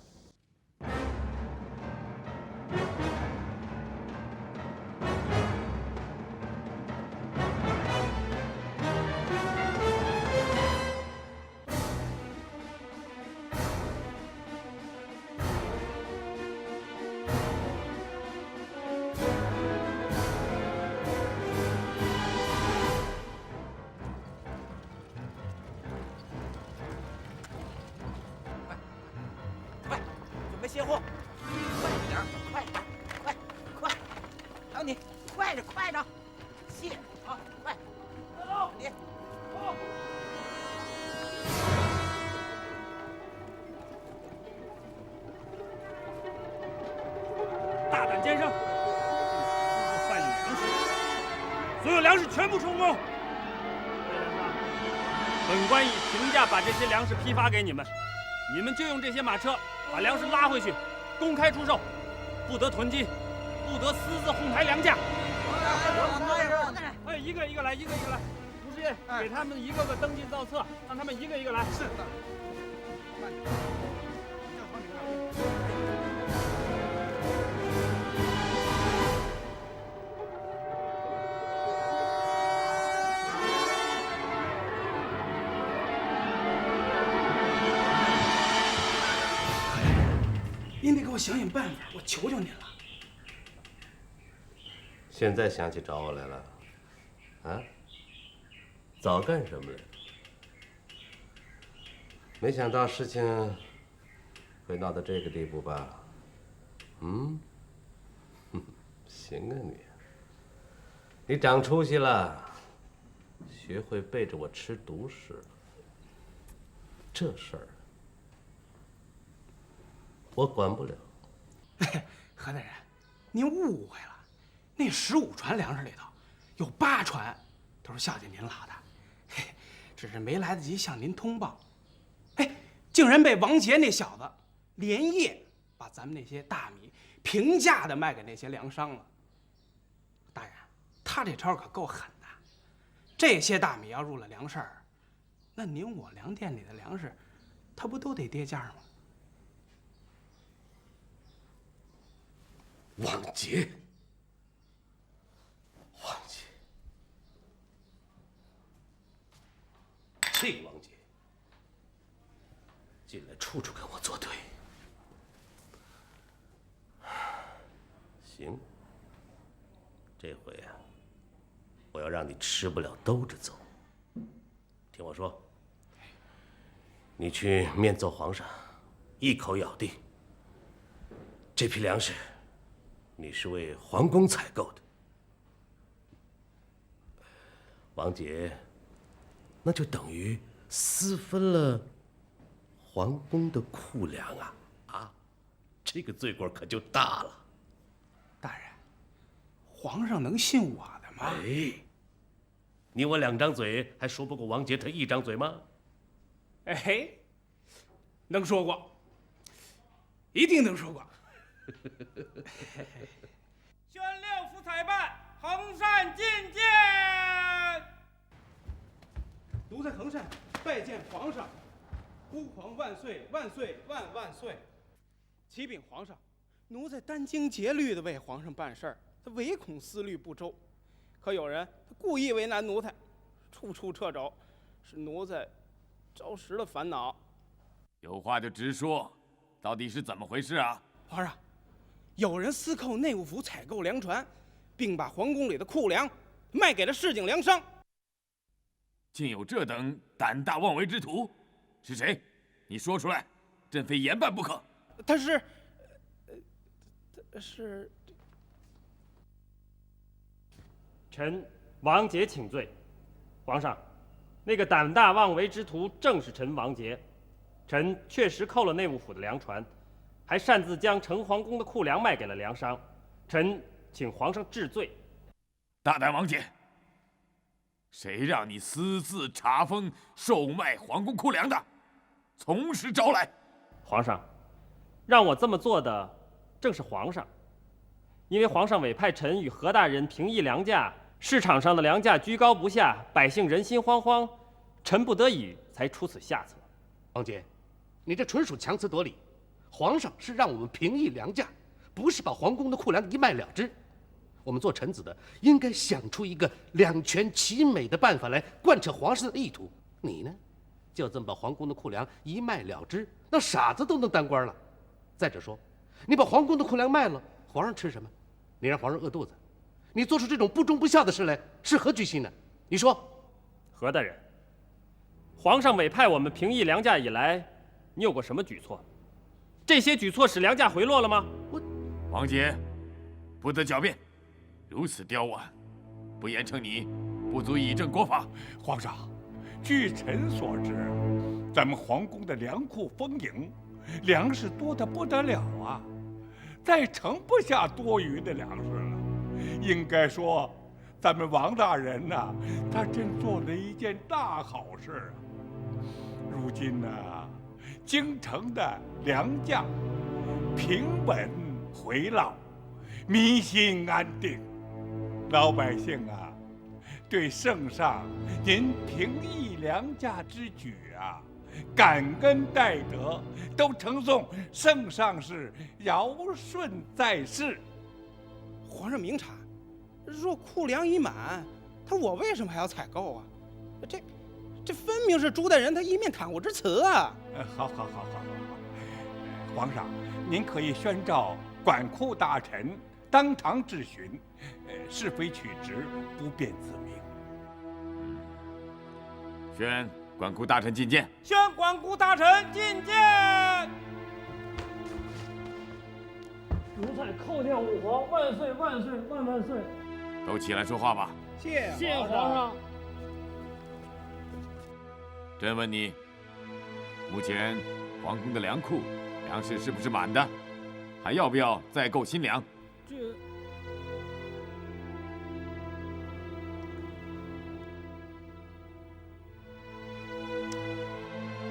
卸货，快点，快点，快！还有你，快着，卸，好，快，你，大胆奸商，贩运粮食，所有粮食全部充公。本官以平价把这些粮食批发给你们，你们就用这些马车把粮食拉回去，公开出售，不得囤积，不得私自哄抬粮价。哎，一个一个来，一个一个来。吴师爷，给他们一个个登记造册，让他们一个一个来。是的。您得给我想想办法，我求求您了。现在想起找我来了，啊？早干什么了？没想到事情会闹到这个地步吧？嗯，行啊你长出息了，学会背着我吃独食了。这事儿我管不了。何大人，您误会了，那15船粮食里头，有8船都是孝敬您老的，嘿，只是没来得及向您通报。哎，竟然被王杰那小子连夜把咱们那些大米平价的卖给那些粮商了。大人，他这招可够狠的。这些大米要入了粮市儿，那您我粮店里的粮食，它不都得跌价吗？王杰，这个王杰进来处处跟我作对。行，这回啊，我要让你吃不了兜着走。听我说，你去面奏皇上，一口咬定这批粮食你是为皇宫采购的。王杰，那就等于私分了皇宫的库粮啊！啊，这个罪过可就大了。大人，皇上能信我的吗？哎，你我2张嘴还说不过王杰他1张嘴吗？哎，能说过，一定能说过。宣令府采办，恒善觐见。奴才恒善拜见皇上，吾皇万岁万岁万万岁！启禀皇上，奴才殚精竭虑地为皇上办事儿，他唯恐思虑不周，可有人故意为难奴才，处处掣肘，使奴才着实的烦恼。有话就直说，到底是怎么回事啊？皇上，有人私扣内务府采购粮船，并把皇宫里的库粮卖给了市井粮商。竟有这等胆大妄为之徒，是谁？你说出来，朕非严办不可。他是臣王杰请罪。皇上，那个胆大妄为之徒正是臣王杰。臣确实扣了内务府的粮船，还擅自将城皇宫的库粮卖给了粮商。臣请皇上治罪。大胆王杰，谁让你私自查封、售卖皇宫库粮的？从实招来！皇上，让我这么做的正是皇上，因为皇上委派臣与何大人平抑粮价，市场上的粮价居高不下，百姓人心惶惶，臣不得已才出此下策。王杰，你这纯属强词夺理。皇上是让我们平抑粮价，不是把皇宫的库粮一卖了之。我们做臣子的应该想出一个两全其美的办法来贯彻皇上的意图。你呢，就这么把皇宫的库粮一卖了之，那傻子都能当官了。再者说，你把皇宫的库粮卖了，皇上吃什么？你让皇上饿肚子，你做出这种不忠不孝的事来，是何居心呢？你说，何大人，皇上委派我们平抑粮价以来，你有过什么举措？这些举措使粮价回落了吗？王杰，不得狡辩，如此刁顽，不严惩你，不足以正国法。皇上，据臣所知，咱们皇宫的粮库丰盈，粮食多得不得了啊，再盛不下多余的粮食了。应该说，咱们王大人呐，他真做了一件大好事啊。如今呢，京城的粮价平稳回落，民心安定，老百姓啊，对圣上您平抑粮价之举啊，感恩戴德，都称颂圣上是尧舜在世。皇上明察，若库粮已满，我为什么还要采购啊？这分明是朱大人他一面砍我之词啊！好，皇上，您可以宣召管库大臣当堂质询，是非曲直，不便自明。宣管库大臣觐见。宣管库大臣觐见。奴才叩见吾皇万岁万岁万万岁！都起来说话吧。谢皇上。朕问你，目前皇宫的粮库粮食是不是满的？还要不要再购新粮？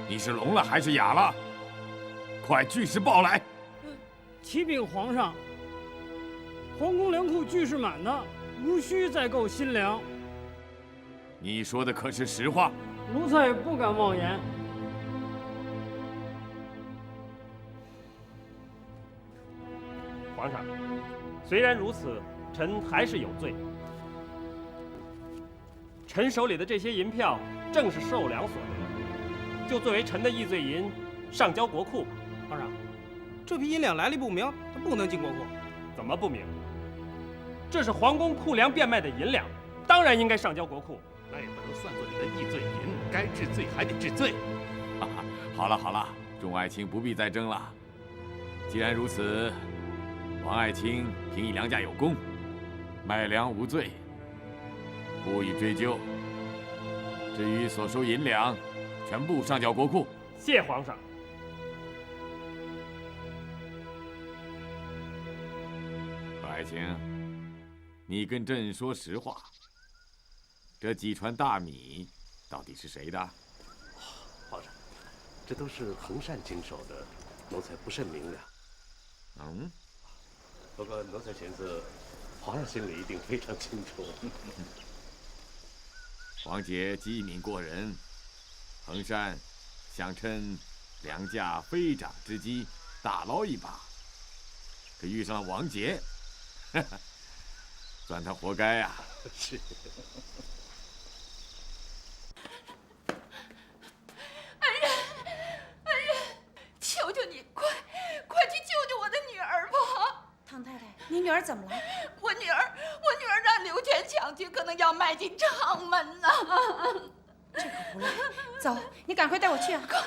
你是聋了还是哑了？快据实报来！启禀皇上，皇宫粮库俱是满的，无需再购新粮。你说的可是实话？奴才不敢妄言。皇上，虽然如此，臣还是有罪。臣手里的这些银票正是受粮所得，就作为臣的议罪银，上交国库吧。皇上，这批银两来历不明，它不能进国库。怎么不明？这是皇宫库粮变卖的银两，当然应该上交国库。那也不能算作你的议罪银，该治罪还得治罪。好了，众爱卿不必再争了。既然如此，王爱卿平抑粮价有功，卖粮无罪，不予追究。至于所收银两，全部上缴国库。谢皇上。王爱卿，你跟朕说实话。这几船大米到底是谁的？皇上，这都是恒善经手的，奴才不甚明了。不过奴才寻思，皇上心里一定非常清楚。王杰机敏过人，恒善想趁粮价飞涨之机大捞一把，可遇上了王杰，算他活该啊！是。求求你，快去救救我的女儿吧！唐太太，你女儿怎么了？我女儿让刘全抢去，可能要迈进长门呐！这可不赖。走，你赶快带我去啊！快！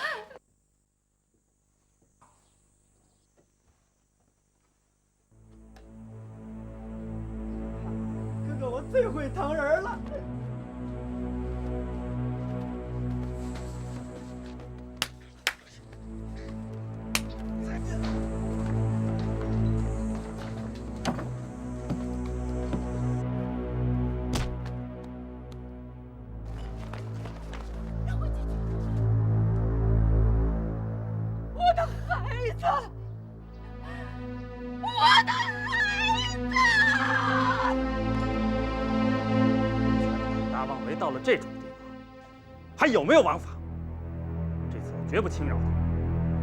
哥哥，我最会疼人了。到了这种地步，还有没有王法？这次我绝不轻饶他，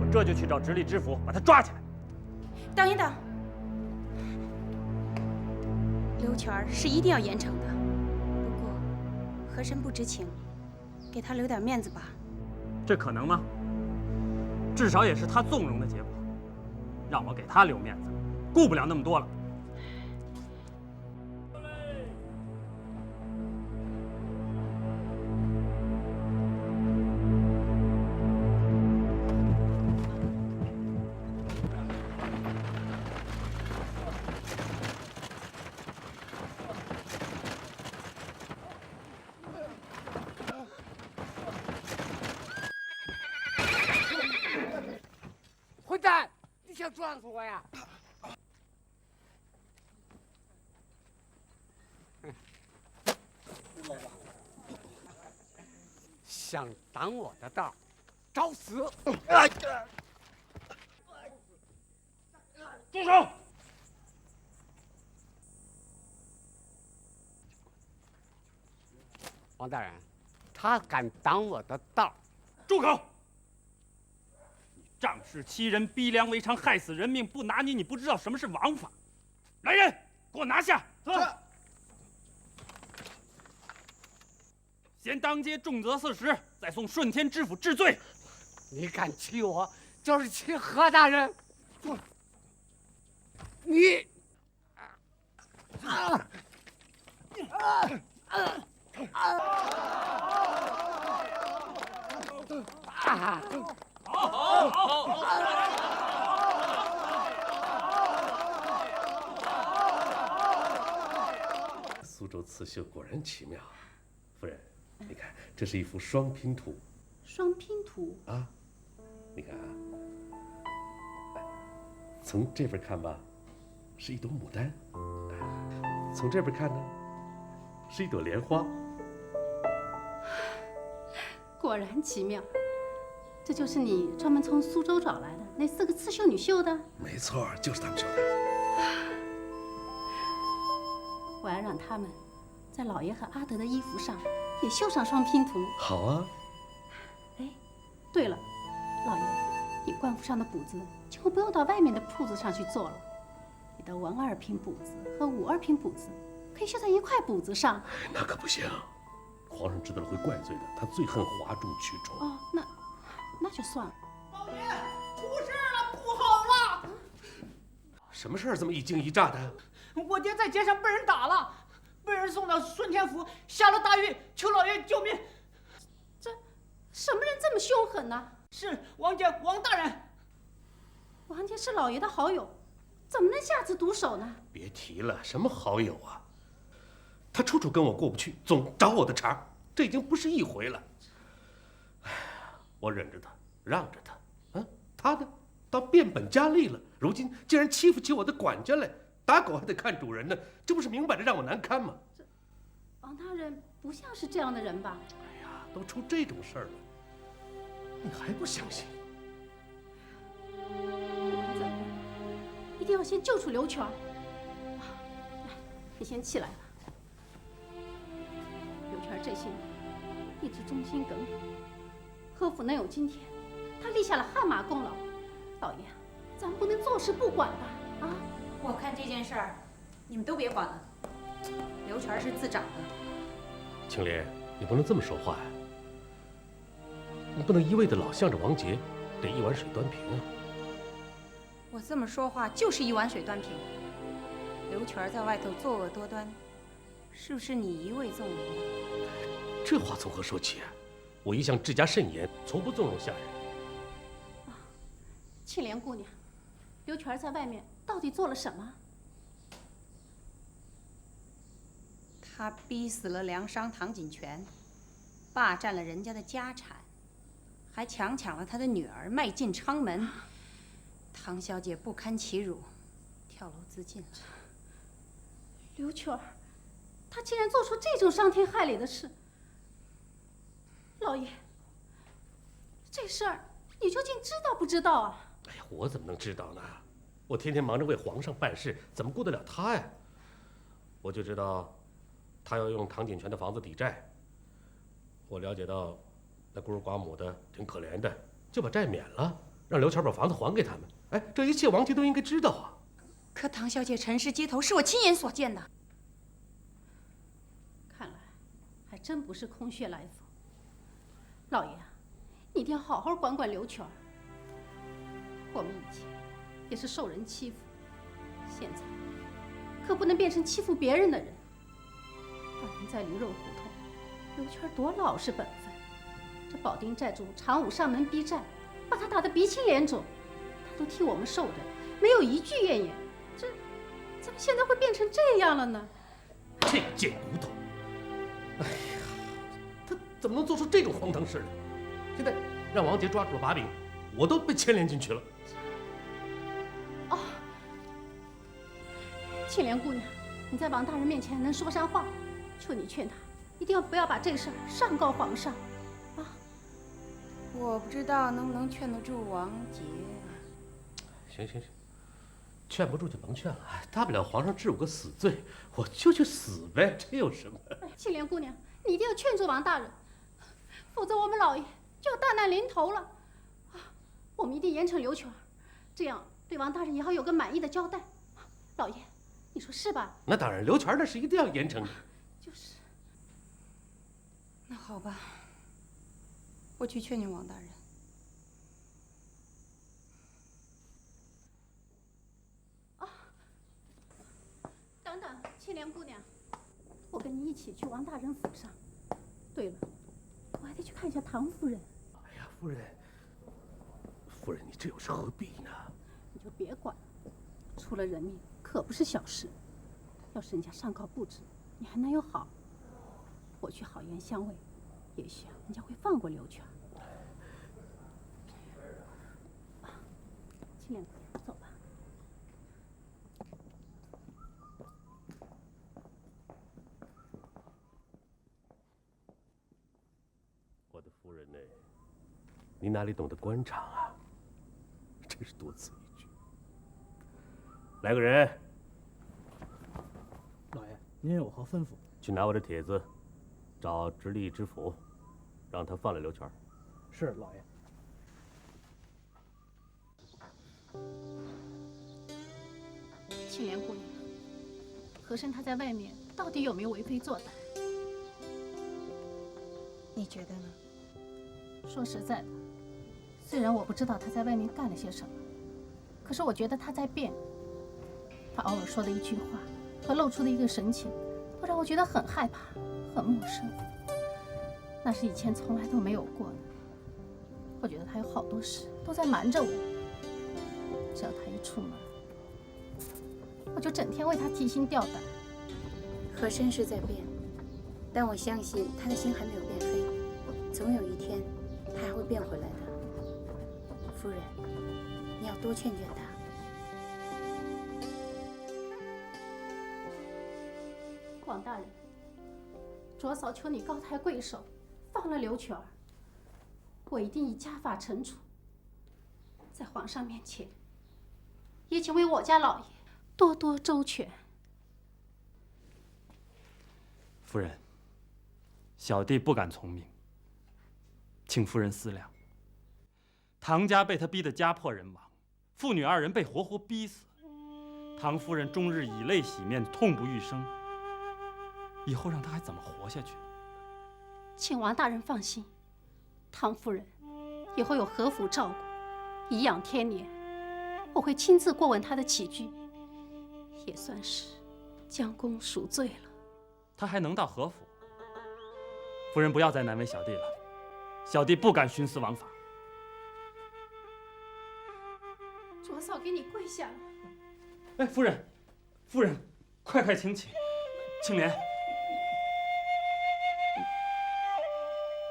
我这就去找直隶知府把他抓起来。等一等，刘全是一定要严惩的，不过和珅不知情，给他留点面子吧。这可能吗？至少也是他纵容的结果。让我给他留面子，顾不了那么多了。混蛋！你想撞死我呀？想挡我的道，找死！住手！王大人，他敢挡我的道！住口！仗势欺人，逼良为娼，害死人命，不拿你不知道什么是王法。来人，给我拿下！先当街重责40，再送顺天知府治罪。你敢欺我，就是欺何大人！你！苏州刺绣果然奇妙，夫人，你看，这是一幅双拼图双拼图啊！你看啊，从这边看吧，是一朵牡丹；从这边看呢，是一朵莲花。果然奇妙，这就是你专门从苏州找来的那4个刺绣女绣的？没错，就是他们绣的。我要让他们在老爷和阿德的衣服上也绣上双拼图。好啊。哎，对了，老爷，你官服上的补子今后不用到外面的铺子上去做了，你的文2品补子和武2品补子可以绣在一块补子上。那可不行，皇上知道了会怪罪的，他最恨哗众取宠。哦，那就算了。老爷，出事了，不好了！什么事儿这么一惊一乍的？我爹在街上被人打了，被人送到顺天府，下了大狱，求老爷救命。这什么人这么凶狠呢？是王家王大人。王家是老爷的好友，怎么能下此毒手呢？别提了，什么好友啊！他处处跟我过不去，总找我的茬，这已经不是一回了。哎呀，我忍着他，让着他，他呢，倒变本加厉了。如今竟然欺负起我的管家来，打狗还得看主人呢，这不是明摆着让我难堪吗？王大人不像是这样的人吧？哎呀，都出这种事儿了，你还不相信？不管怎么样，一定要先救出刘全。来，你先起来吧。刘全这些年一直忠心耿耿，何府能有今天？他立下了汗马功劳。老爷，咱们不能坐视不管吧？啊！我看这件事儿，你们都别管了。刘全是自找的。青莲，你不能这么说话呀！你不能一味的老向着王杰，得一碗水端平啊！我这么说话就是一碗水端平。刘全在外头作恶多端，是不是你一味纵容的？这话从何说起啊？我一向治家慎言，从不纵容下人。青莲姑娘，刘全在外面到底做了什么？他逼死了梁商唐锦泉，霸占了人家的家产，还强抢了他的女儿，卖进昌门。唐小姐不堪其辱，跳楼自尽了。刘全，他竟然做出这种伤天害理的事！老爷，这事儿你究竟知道不知道啊？哎呀，我怎么能知道呢？我天天忙着为皇上办事，怎么顾得了他呀？我就知道，他要用唐锦泉的房子抵债，我了解到，那孤儿寡母的挺可怜的，就把债免了，让刘全把房子还给他们。哎，这一切王杰都应该知道啊。可唐小姐沉尸街头，是我亲眼所见的。看来还真不是空穴来风。老爷啊，你一定要好好管管刘全。我们以前也是受人欺负，现在可不能变成欺负别人的人。当年在驴肉胡同，刘全多老实本分，这保定债主常武上门逼债，把他打得鼻青脸肿，他都替我们受着，没有一句怨言。这怎么现在会变成这样了呢？这个贱骨头！哎呀，他怎么能做出这种荒唐事来？现在让王杰抓住了把柄，我都被牵连进去了。哦，青莲姑娘，你在王大人面前能说上话，求你劝他，一定不要把这事儿上告皇上，啊！我不知道能不能劝得住王杰。行，劝不住就甭劝了，大不了皇上治我个死罪，我就去死呗，这有什么？青莲姑娘，你一定要劝住王大人，否则我们老爷就要大难临头了。啊，我们一定严惩刘全，这样对王大人也好有个满意的交代。老爷，你说是吧？那当然，刘全那是一定要严惩的。就是。那好吧，我去劝劝王大人。等等，青莲姑娘，我跟你一起去王大人府上。对了，我还得去看一下唐夫人。哎呀，夫人，你这又是何必呢？你就别管了，出了人命可不是小事。要是人家上告不止，你还能有好？我去好言相慰，也许人家会放过刘全。青莲姑娘，走吧。我的夫人呢？你哪里懂得官场啊？真是多此一举。来个人。老爷，您有何吩咐？去拿我的帖子，找直隶知府，让他放了刘全。是，老爷。青莲姑娘，和珅他在外面到底有没有为非作歹？你觉得呢？说实在的，虽然我不知道他在外面干了些什么，可是我觉得他在变。他偶尔说的一句话和露出的一个神情，都让我觉得很害怕，很陌生。那是以前从来都没有过的。我觉得他有好多事都在瞒着我。只要他一出门，我就整天为他提心吊胆。和珅是在变，但我相信他的心还没有变黑，总有一天他还会变回来的。夫人，你要多劝劝他。王大人，卓嫂求你高抬贵手，放了刘全儿，我一定以家法惩处。在皇上面前，也请为我家老爷多多周全。夫人，小弟不敢从命，请夫人思量。唐家被他逼得家破人亡，父女二人被活活逼死，唐夫人终日以泪洗面，痛不欲生。以后让他还怎么活下去？请王大人放心，唐夫人以后有何府照顾，颐养天年，我会亲自过问她的起居，也算是将功赎罪了。他还能到何府？夫人不要再难为小弟了，小弟不敢徇私枉法。卓嫂给你跪下了。哎，夫人，夫人，快请起。青莲，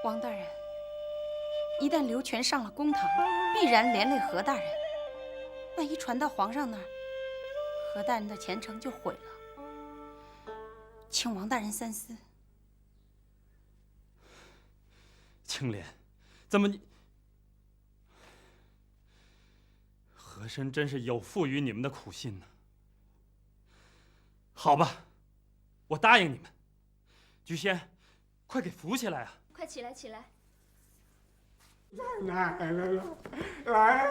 王大人，一旦刘全上了公堂，必然连累何大人。万一传到皇上那儿，何大人的前程就毁了。请王大人三思。青莲，怎么你？和珅真是有负于你们的苦心呢。好吧，我答应你们。菊仙，快给扶起来啊！快起来，起来！奶奶了，来，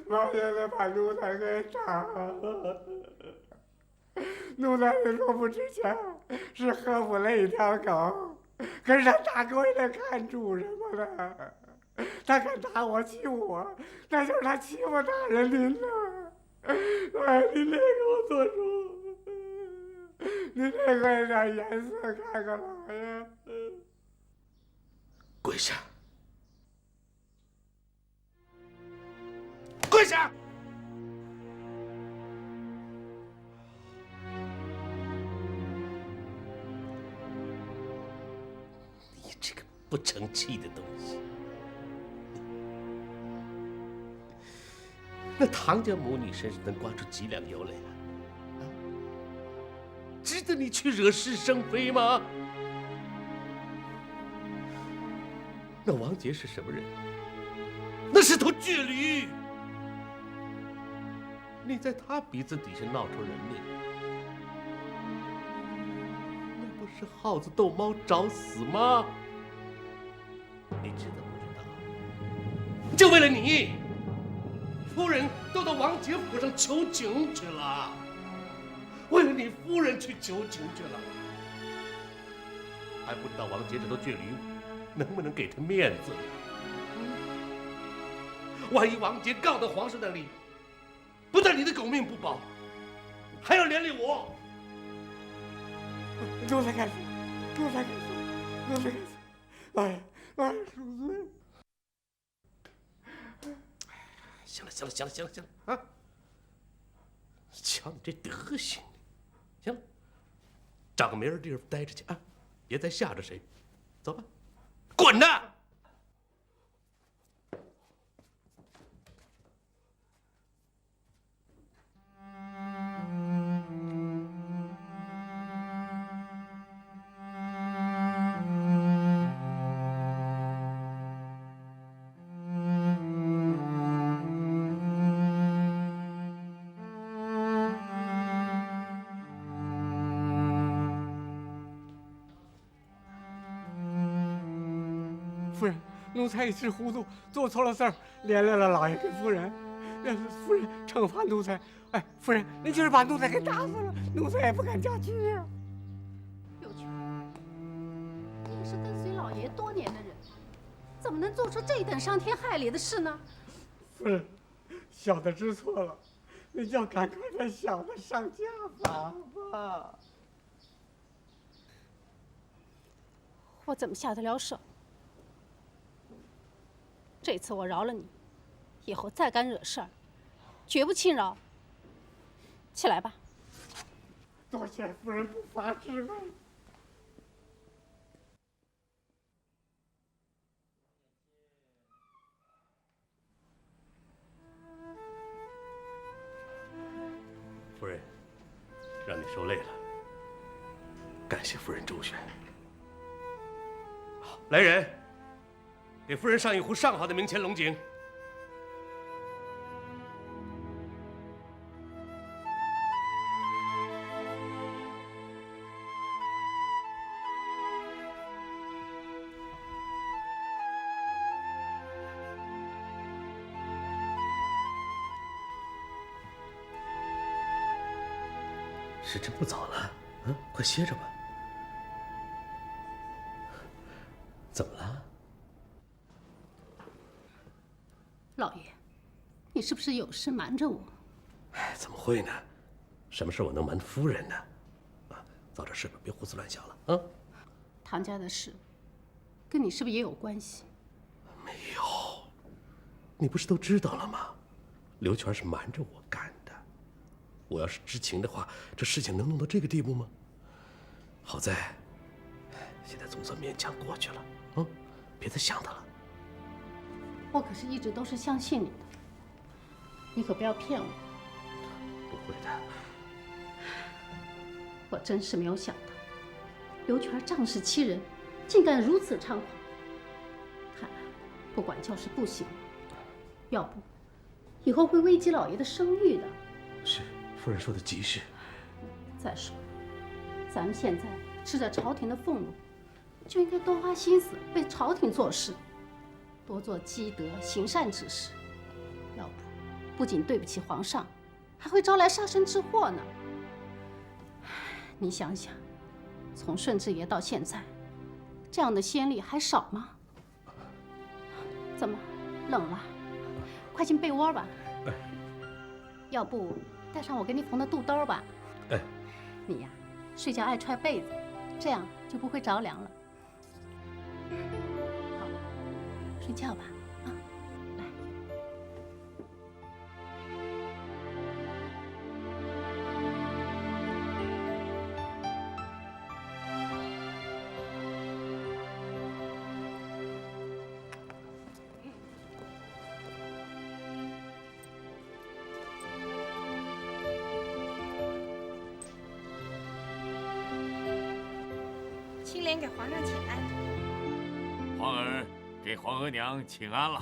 老爷子把奴才给打了。奴才在落幕之前是呵护了一条狗，可是他打狗也得看主人嘛的。他敢打我欺负我，那就是他欺负大人您呢。哎，您得给我做主，您得给点颜色看看老爷。跪下！跪下！你这个不成器的东西！那唐家母女身上能刮出几两油来呀？值得你去惹是生非吗？那王杰是什么人？那是头倔驴！你在他鼻子底下闹出人命，那不是耗子逗猫找死吗？你知道不知道？就为了你，夫人都到王杰府上求情去了，为了你夫人去求情去了，还不知道王杰这头倔驴能不能给他面子？万一王杰告到皇上那里，不但你的狗命不保，还要连累我。奴才该死，奴才该死，奴才该死！老爷，老爷恕罪。行了啊！瞧你这德行，行了，找个没人地方待着去啊，别再吓着谁。走吧，滚呐！夫人，奴才一时糊涂，做错了事儿，连累了老爷跟夫人。夫人惩罚奴才。哎，夫人，您就是把奴才给打死了，奴才也不敢嫁去啊。刘全，你也是跟随老爷多年的人，怎么能做出这等伤天害理的事呢？夫人，小的知错了，您就赶快让小的上家法吧。我怎么下得了手？这次我饶了你，以后再敢惹事儿，绝不轻饶。起来吧。多谢夫人不发之恩。夫人，让你受累了，感谢夫人周旋。好，来人，给夫人上一壶上好的明前龙井。时辰不早了，快歇着吧。怎么了？老爷，你是不是有事瞒着我？哎，怎么会呢？什么事我能瞒夫人呢？啊，早点睡吧，别胡思乱想了啊。唐家的事，跟你是不是也有关系？没有，你不是都知道了吗？刘全是瞒着我干的。我要是知情的话，这事情能弄到这个地步吗？好在，现在总算勉强过去了，别再想他了。我可是一直都是相信你的，你可不要骗我。不会的。我真是没有想到，刘全仗势欺人，竟敢如此猖狂。看来不管教是不行，要不以后会危及老爷的声誉的。是。夫人说的极是。再说，咱们现在吃着朝廷的俸禄，就应该多花心思为朝廷做事，多做积德行善之事。要不仅对不起皇上，还会招来杀身之祸呢。你想想，从顺治爷到现在，这样的先例还少吗？怎么冷了？快进被窝吧。要不带上我给你缝的肚兜吧。你呀，睡觉爱揣被子，这样就不会着凉了。好，睡觉吧。青莲给皇上请安。皇儿给皇额娘请安了。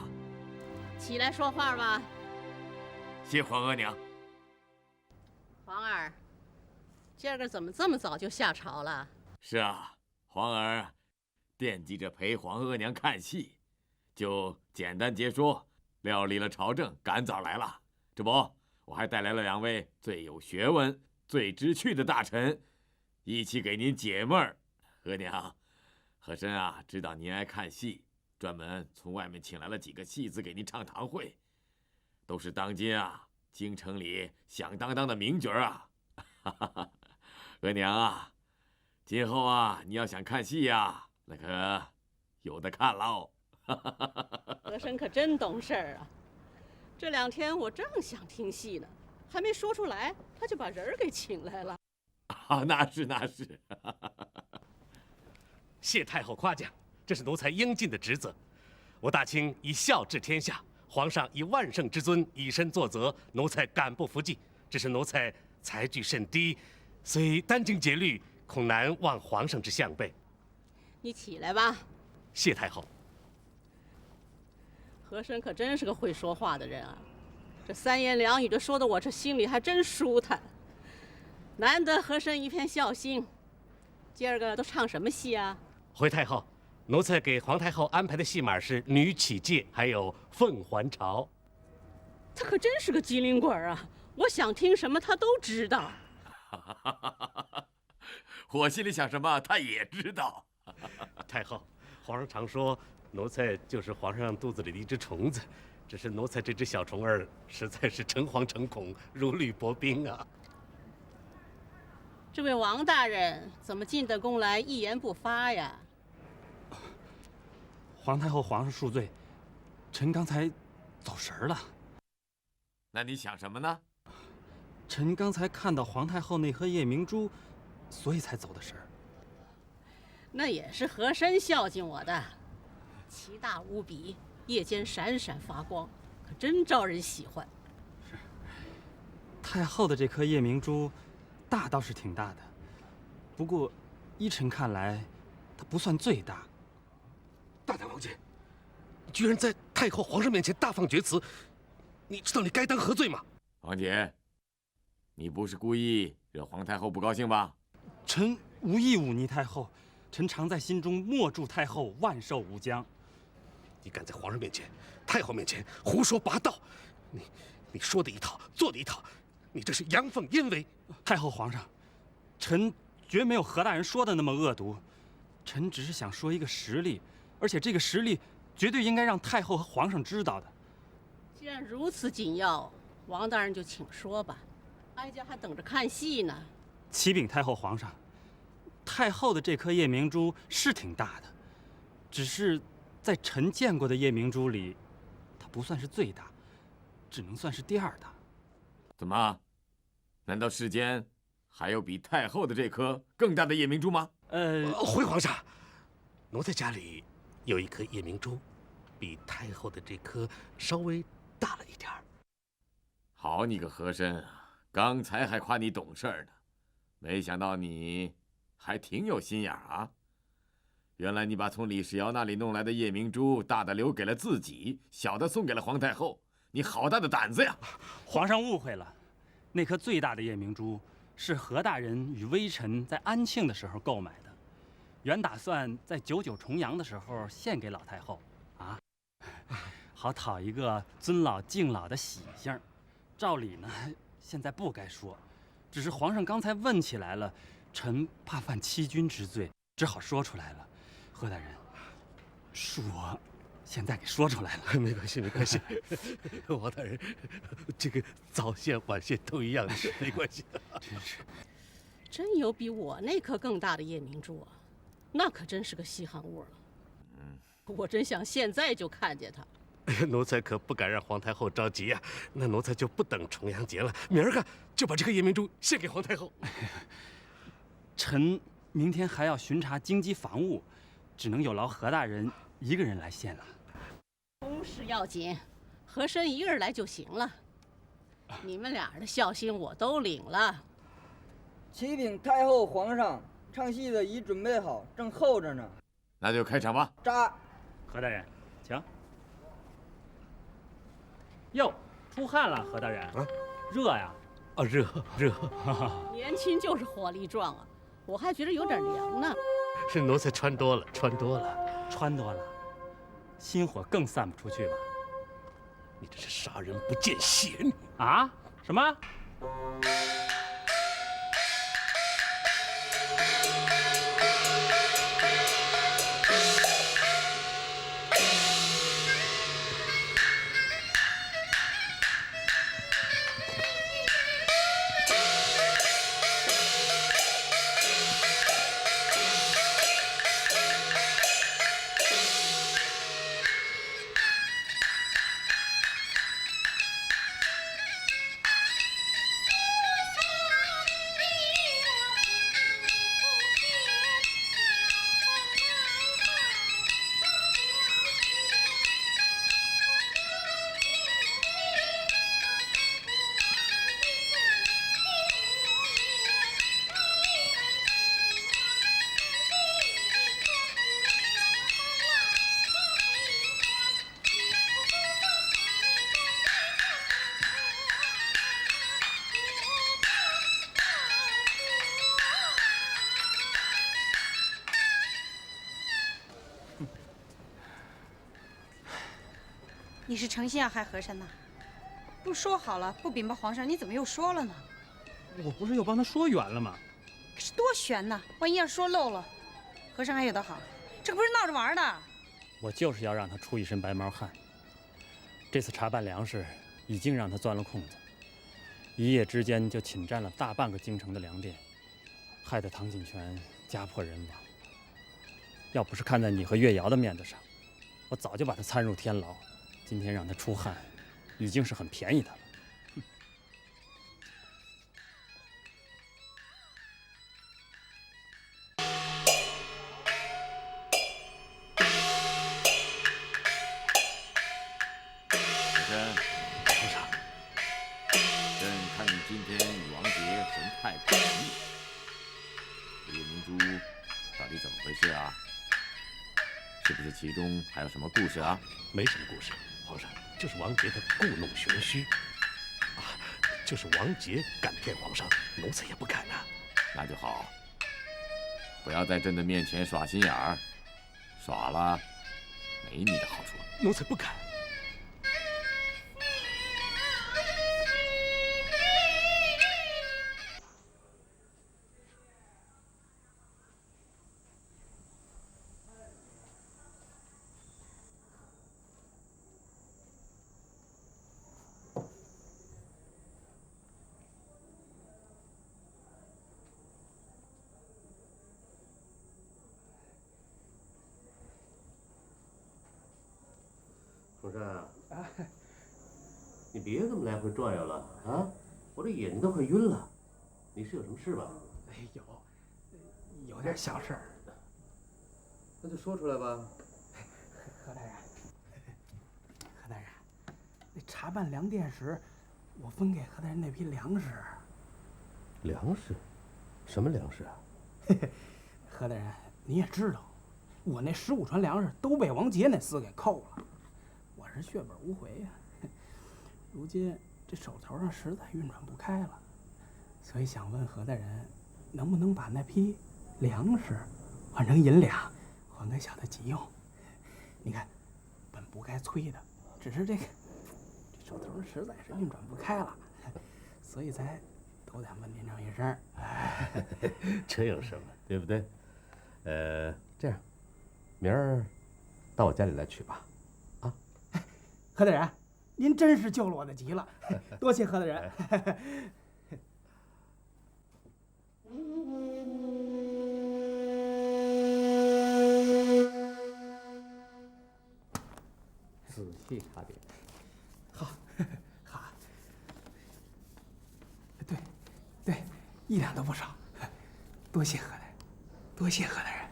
起来说话吧。谢皇额娘。皇儿，今儿个怎么这么早就下朝了？是啊，皇儿惦记着陪皇额娘看戏，就简单解说，料理了朝政，赶早来了。这不，我还带来了2位最有学问、最知趣的大臣，一起给您解闷儿。额娘，和珅啊，知道您爱看戏，专门从外面请来了几个戏子给您唱堂会，都是当今啊京城里响当当的名角啊。额娘啊，今后啊你要想看戏呀，那可有的看喽。和珅可真懂事儿啊！这2天我正想听戏呢，还没说出来，他就把人儿给请来了。啊，那是那是。谢太后夸奖，这是奴才应尽的职责。我大清以孝治天下，皇上以万圣之尊以身作则，奴才敢不服继。只是奴才才具甚低，虽殚精竭虑，恐难忘皇上之相背。你起来吧。谢太后。和珅可真是个会说话的人啊，这3言2语的说的我这心里还真舒坦。难得和珅一片孝心。今儿个都唱什么戏啊？回太后，奴才给皇太后安排的戏码是《女起解》，还有《凤还巢》。他可真是个机灵鬼啊！我想听什么，他都知道。我心里想什么，他也知道。太后，皇上常说奴才就是皇上肚子里的一只虫子，只是奴才这只小虫儿实在是诚惶诚恐，如履薄冰啊。这位王大人怎么进得宫来一言不发呀？皇太后、皇上恕罪，臣刚才走神儿了。那你想什么呢？臣刚才看到皇太后那颗夜明珠，所以才走的神儿。那也是和珅孝敬我的，奇大无比，夜间闪闪发光，可真招人喜欢。是。太后的这颗夜明珠，大倒是挺大的，不过依臣看来，它不算最大。大胆王姐，你居然在太后、皇上面前大放厥词，你知道你该当何罪吗？王姐，你不是故意惹皇太后不高兴吧？臣无意忤逆太后，臣常在心中默祝太后万寿无疆。你敢在皇上面前、太后面前胡说八道，你说的一套，做的一套，你这是阳奉阴违。太后、皇上，臣绝没有何大人说的那么恶毒，臣只是想说一个实例，而且这个实例绝对应该让太后和皇上知道的。既然如此紧要，王大人就请说吧，哀家还等着看戏呢。启禀太后、皇上，太后的这颗夜明珠是挺大的，只是在臣见过的夜明珠里，它不算是最大，只能算是第2大。怎么？难道世间还有比太后的这颗更大的夜明珠吗？回皇上，奴才家里有一颗夜明珠，比太后的这颗稍微大了一点儿。好你个和珅啊！刚才还夸你懂事呢，没想到你还挺有心眼啊！原来你把从李世尧那里弄来的夜明珠，大的留给了自己，小的送给了皇太后，你好大的胆子呀！皇上误会了，那颗最大的夜明珠是何大人与微臣在安庆的时候购买的，原打算在99重阳的时候献给老太后，啊，好讨一个尊老敬老的喜庆。照理呢，现在不该说，只是皇上刚才问起来了，臣怕犯欺君之罪，只好说出来了。何大人，恕我现在给说出来了。没关系，没关系。王大人，这个早献晚献都一样，没关系。真是，真有比我那颗更大的夜明珠啊！那可真是个稀罕物了。我真想现在就看见它。哎呀，奴才可不敢让皇太后着急呀。那奴才就不等重阳节了，明儿个就把这个夜明珠献给皇太后。臣明天还要巡查京畿防务，只能有劳何大人一个人来献了。公事要紧，和珅一个人来就行了。你们俩的孝心我都领了。启禀太后皇上，唱戏的已准备好，正候着呢。那就开场吧。扎。何大人，请。哟，出汗了，何大人。啊，热呀。啊，热。年轻就是火力壮啊，我还觉得有点凉呢。是奴才穿多了。穿多了，心火更散不出去吧？你这是杀人不见血女啊？什么？你是诚心要害和珅呐？不说好了不禀报皇上，你怎么又说了呢？我不是又帮他说圆了吗？可是多悬呐！万一要说漏了，和珅还有的好，这可不是闹着玩的。我就是要让他出一身白毛汗。这次查办粮食，已经让他钻了空子，一夜之间就侵占了大半个京城的粮店，害得唐锦泉家破人亡。要不是看在你和岳瑶的面子上，我早就把他参入天牢。今天让他出汗，已经是很便宜他了。皇上，朕看你今天与王杰神态不齐，这夜明珠到底怎么回事啊？是不是其中还有什么故事啊？没什么故事。皇上，就是王杰的故弄玄虚，啊，就是王杰敢骗皇上，奴才也不敢啊。那就好，不要在朕的面前耍心眼儿，耍了没你的好处。奴才不敢。凤山啊，你别这么来回转悠了啊！我这眼睛都快晕了。你是有什么事吧？哎，有点小事儿。那就说出来吧。何大人，何大人，那查办粮店时，我分给何大人那批粮食。粮食？什么粮食啊？何大人，你也知道，我那15船粮食都被王杰那厮给扣了。我是血本无回呀，如今这手头上实在运转不开了，所以想问何大人，能不能把那批粮食换成银两，还给小的急用。你看，本不该催的，只是这手头实在是运转不开了，所以才都得问您这么一声。这有什么，对不对？这样，明儿到我家里来取吧。啊，何大人，您真是救了我的急了，多谢何大人。仔细查点。好，好。对，1两都不少，多谢何大人，多谢何大人。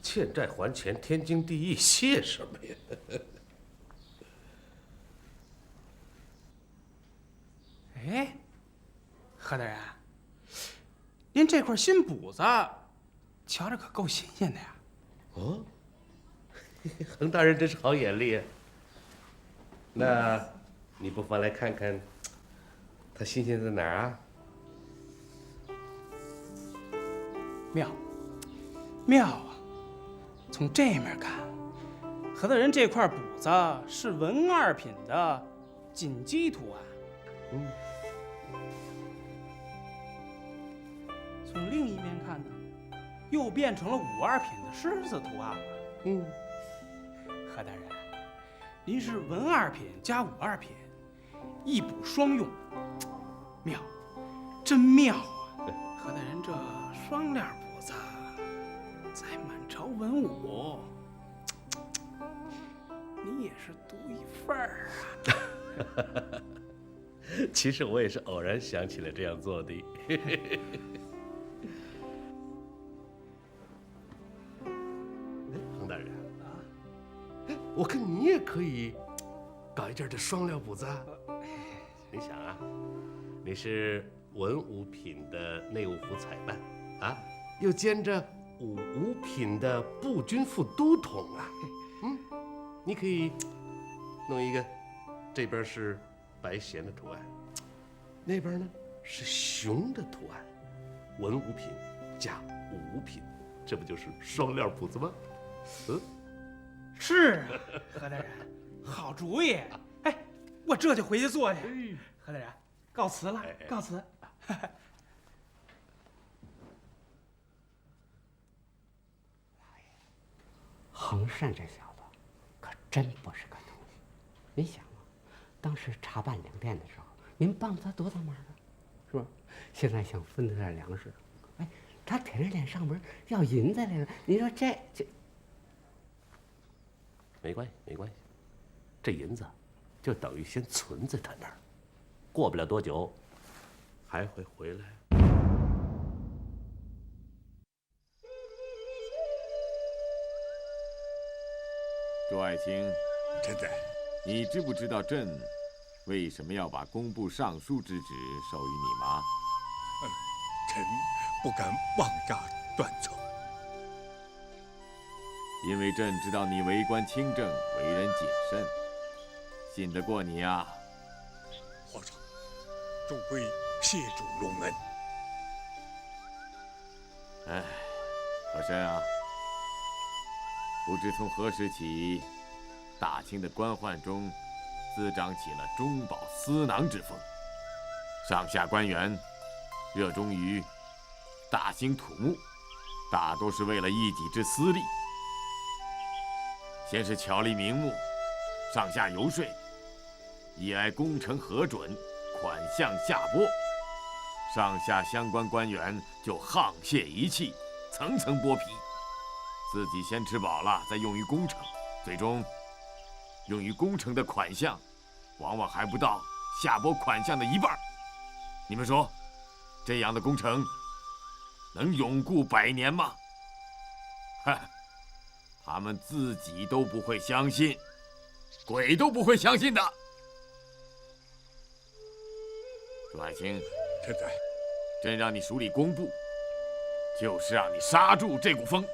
欠债还钱，天经地义，谢什么呀？哎，何大人，您这块新补子，瞧着可够新鲜的呀。哦，恒大人真是好眼力啊。那你不妨来看看，它新鲜在哪儿啊？妙啊！从这面看，何大人这块补子是文2品的锦鸡图案。从另一面看呢，又变成了5·2品的狮子图案了。何大人，您是文2品加5·2品，一补双用，妙，真妙啊！何大人这双链补子，在满朝文武，你也是独一份儿啊！其实我也是偶然想起来这样做的。恒大人啊，我看你也可以搞一件这双料补子啊。你想啊，你是文5品的内务府采办啊，又兼着5品的步军副都统啊。你可以弄一个，这边是白弦的图案，那边呢是熊的图案，文5品加5品，这不就是双料补子吗？是啊，何大人，好主意！哎，我这就回去做去。何大人，告辞了，告辞。恒善这小子可真不是个东西。您想啊，当时查办粮店的时候，您帮他多大忙啊，是吧？现在想分他点粮食，哎，他舔着脸上门要银子来了。您说这没关系，没关系，这银子就等于先存在他那儿，过不了多久还会回来。朱爱卿，臣在。你知不知道朕为什么要把工部尚书之职授予你吗？臣不敢妄诈断奏。因为朕知道你为官清正，为人谨慎，信得过你啊。皇上，众贵谢主隆恩。哎，和珅啊，不知从何时起，大清的官宦中滋长起了中饱私囊之风，上下官员热衷于大兴土木，大多是为了一己之私利。先是巧立名目，上下游说，一来工程核准，款项下拨，上下相关官员就沆瀣一气，层层剥皮，自己先吃饱了，再用于工程，最终用于工程的款项，往往还不到下拨款项的一半。你们说，这样的工程能永固100年吗？他们自己都不会相信，鬼都不会相信的。朱爱卿，臣在。朕让你署理工部，就是让你刹住这股风。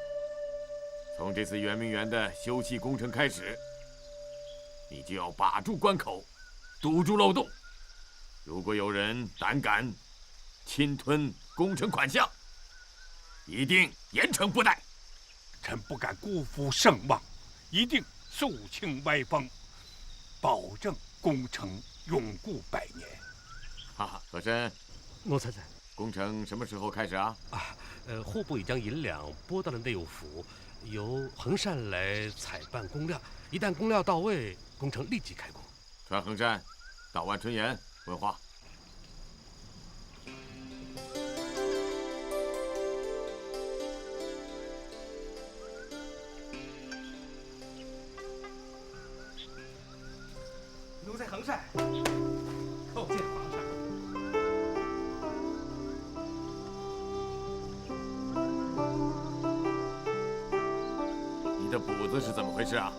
从这次圆明园的修葺工程开始，你就要把住关口，堵住漏洞。如果有人胆敢侵吞工程款项，一定严惩不贷。臣不敢辜负圣望，一定肃清歪风，保证工程永固100年。和珅，奴才在。工程什么时候开始啊？户部已将银两拨到了内务府，由恒善来采办工料。一旦工料到位，工程立即开工。传恒善到万春岩问话。奴才恒善，叩见皇上。你的补子是怎么回事啊？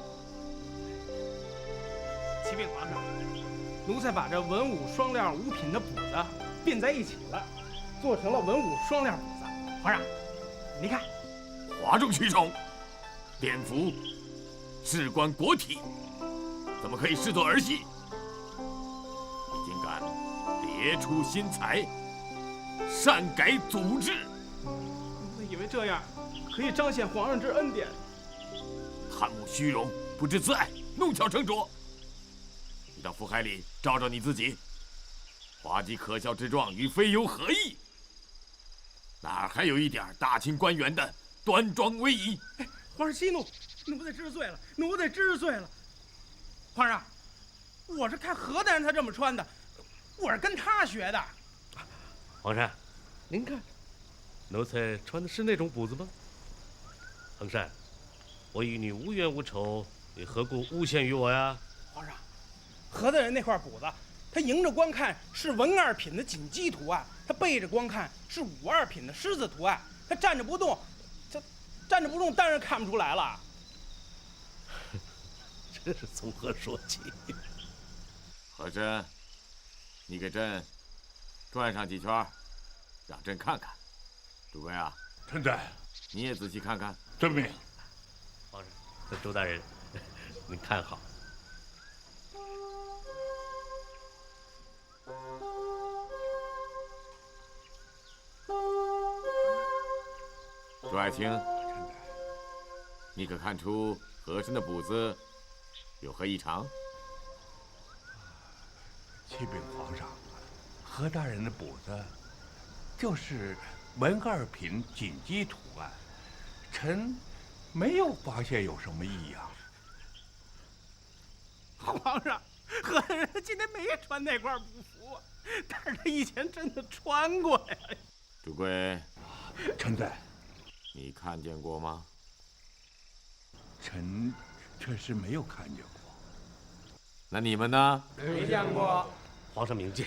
启禀皇上，奴才把这文武双料5品的补子并在一起了，做成了文武双料补子。皇上，您看，哗众取宠，颠覆事关国体，怎么可以视作儿戏？你竟敢别出心裁，擅改祖制！奴才以为这样可以彰显皇上之恩典。贪慕虚荣，不知自爱，弄巧成拙。你到府海里照照你自己，滑稽可笑之状与非有何异？哪还有一点大清官员的端庄威仪？皇上息怒，奴才知罪了，奴才知罪了。皇上，我是看何大人他这么穿的，我是跟他学的。皇上，您看，奴才穿的是那种补子吗？恒善，我与你无冤无仇，你何故诬陷于我呀？皇上，何大人那块补子，他迎着观看是文2品的锦鸡图案，他背着观看是武2品的狮子图案，他站着不动，站着不动，当然看不出来了。这是从何说起？和珅，你给朕转上几圈，让朕看看。诸位啊，臣在。你也仔细看看。遵命。皇上，周大人，您看好。朱爱卿，你可看出和珅的补子有何异常？启禀皇上，何大人的补子就是文2品锦鸡图案，臣没有发现有什么异样。皇上，何大人今天没穿那块补服，但是他以前真的穿过呀。主贵，臣在。你看见过吗？臣确实没有看见过。那你们呢？没见过。皇上明鉴，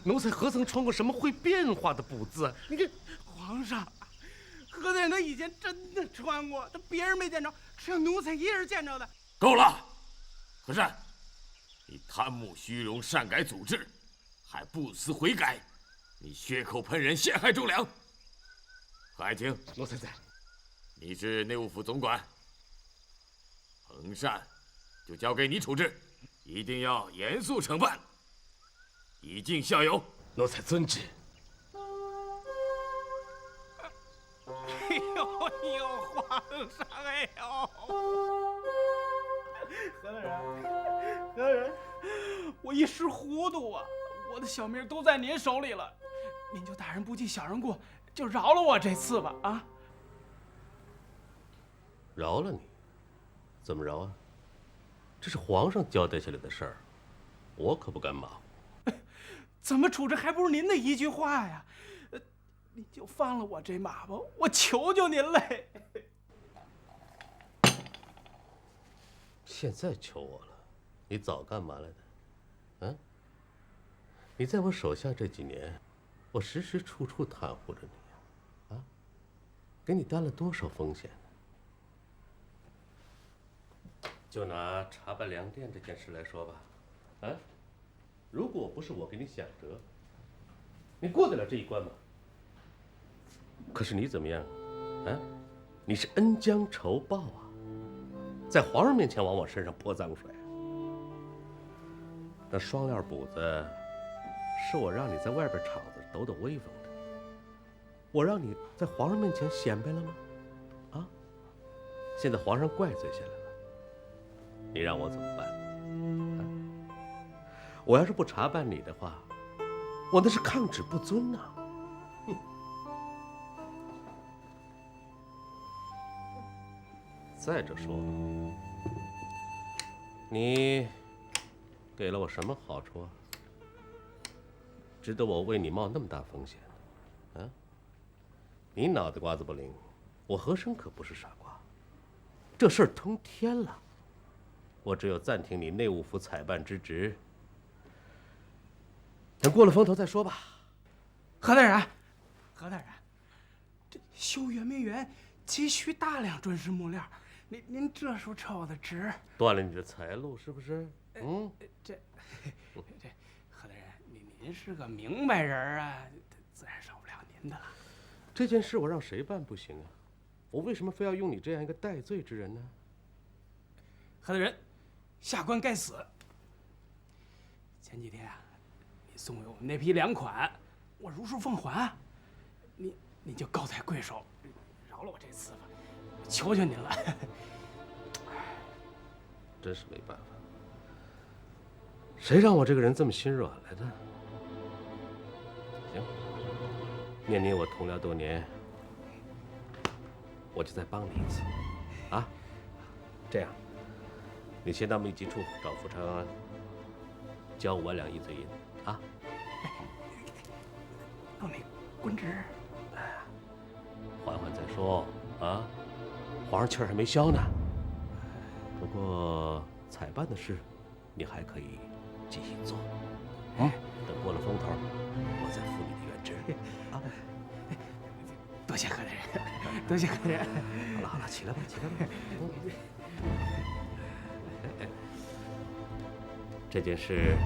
奴才何曾穿过什么会变化的补子？你这皇上，何大人他以前真的穿过，他别人没见着，只有奴才一人见着的。够了，和珅，你贪慕虚荣，擅改祖制，还不思悔改，你血口喷人，陷害忠良。何爱卿，奴才在。你是内务府总管，恒善就交给你处置，一定要严肃惩办，以儆效尤。奴才遵旨。哎呦，皇上，哎呦！何大人，我一时糊涂啊，我的小命都在您手里了，您就大人不计小人过，就饶了我这次吧啊！饶了你？怎么饶啊？这是皇上交代下来的事儿，我可不敢马虎。怎么处置还不是您的一句话呀？您就放了我这马吧，我求求您嘞！现在求我了，你早干嘛来的？啊？你在我手下这几年，我时时处处袒护着你啊，给你担了多少风险呢？就拿查办粮店这件事来说吧，啊，如果不是我给你想辙，你过得了这一关吗？可是你怎么样，啊？你是恩将仇报啊，在皇上面前往我身上泼脏水。那双料补子，是我让你在外边场子抖抖威风的，我让你在皇上面前显摆了吗？啊！现在皇上怪罪下来了，你让我怎么办？啊！我要是不查办你的话，我那是抗旨不遵呐！哼！再者说，你给了我什么好处啊？值得我为你冒那么大风险？啊！你脑袋瓜子不灵，我和珅可不是傻瓜。这事儿通天了，我只有暂停你内务府采办之职，等过了风头再说吧。何大人，何大人，这修圆明园急需大量准石木料，您这时候撤我的职，断了你的财路是不是？嗯，这何大人，您是个明白人啊，自然少不了您的了。这件事我让谁办不行啊？我为什么非要用你这样一个戴罪之人呢？何大人，下官该死。前几天啊，你送给我们那批粮款，我如数奉还，你就高抬贵手，饶了我这次吧，求求您了。真是没办法，谁让我这个人这么心软来的？行，念你我同僚多年，我就再帮你一次，啊？这样，你先到秘籍处找傅长安，交5万两一嘴银，啊？那你官职？缓缓再说啊，皇上气儿还没消呢。不过采办的事，你还可以继续做。等过了风头，我再付你的原职。啊，多谢何大人，多谢何大人。好了好了，起来吧，起来吧。这件事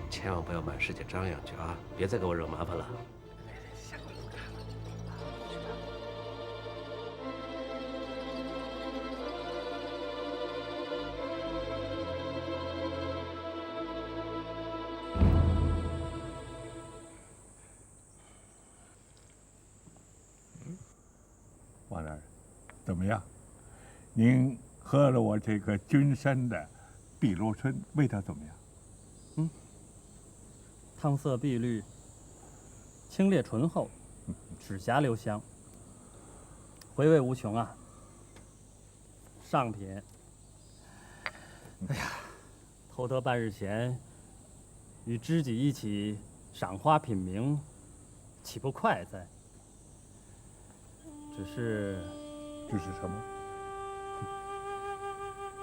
千万不要满世界张扬去啊！别再给我惹麻烦了。王大人，怎么样？您喝了我这个君山的碧螺春，味道怎么样？汤色碧绿，清冽醇厚，齿颊留香，回味无穷啊！上品。哎呀，偷得半日闲，与知己一起赏花品茗，岂不快哉？只是什么？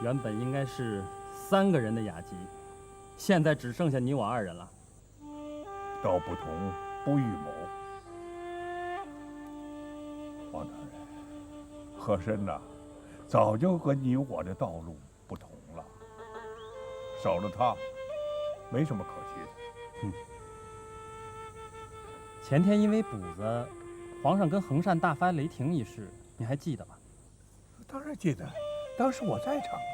原本应该是3个人的雅集，现在只剩下你我2人了。道不同不与谋。王大人，和珅呐，早就和你我的道路不同了，少了他，没什么可惜的。前天因为补子，皇上跟衡善大发雷霆一事，你还记得吧？当然记得，当时我在场啊。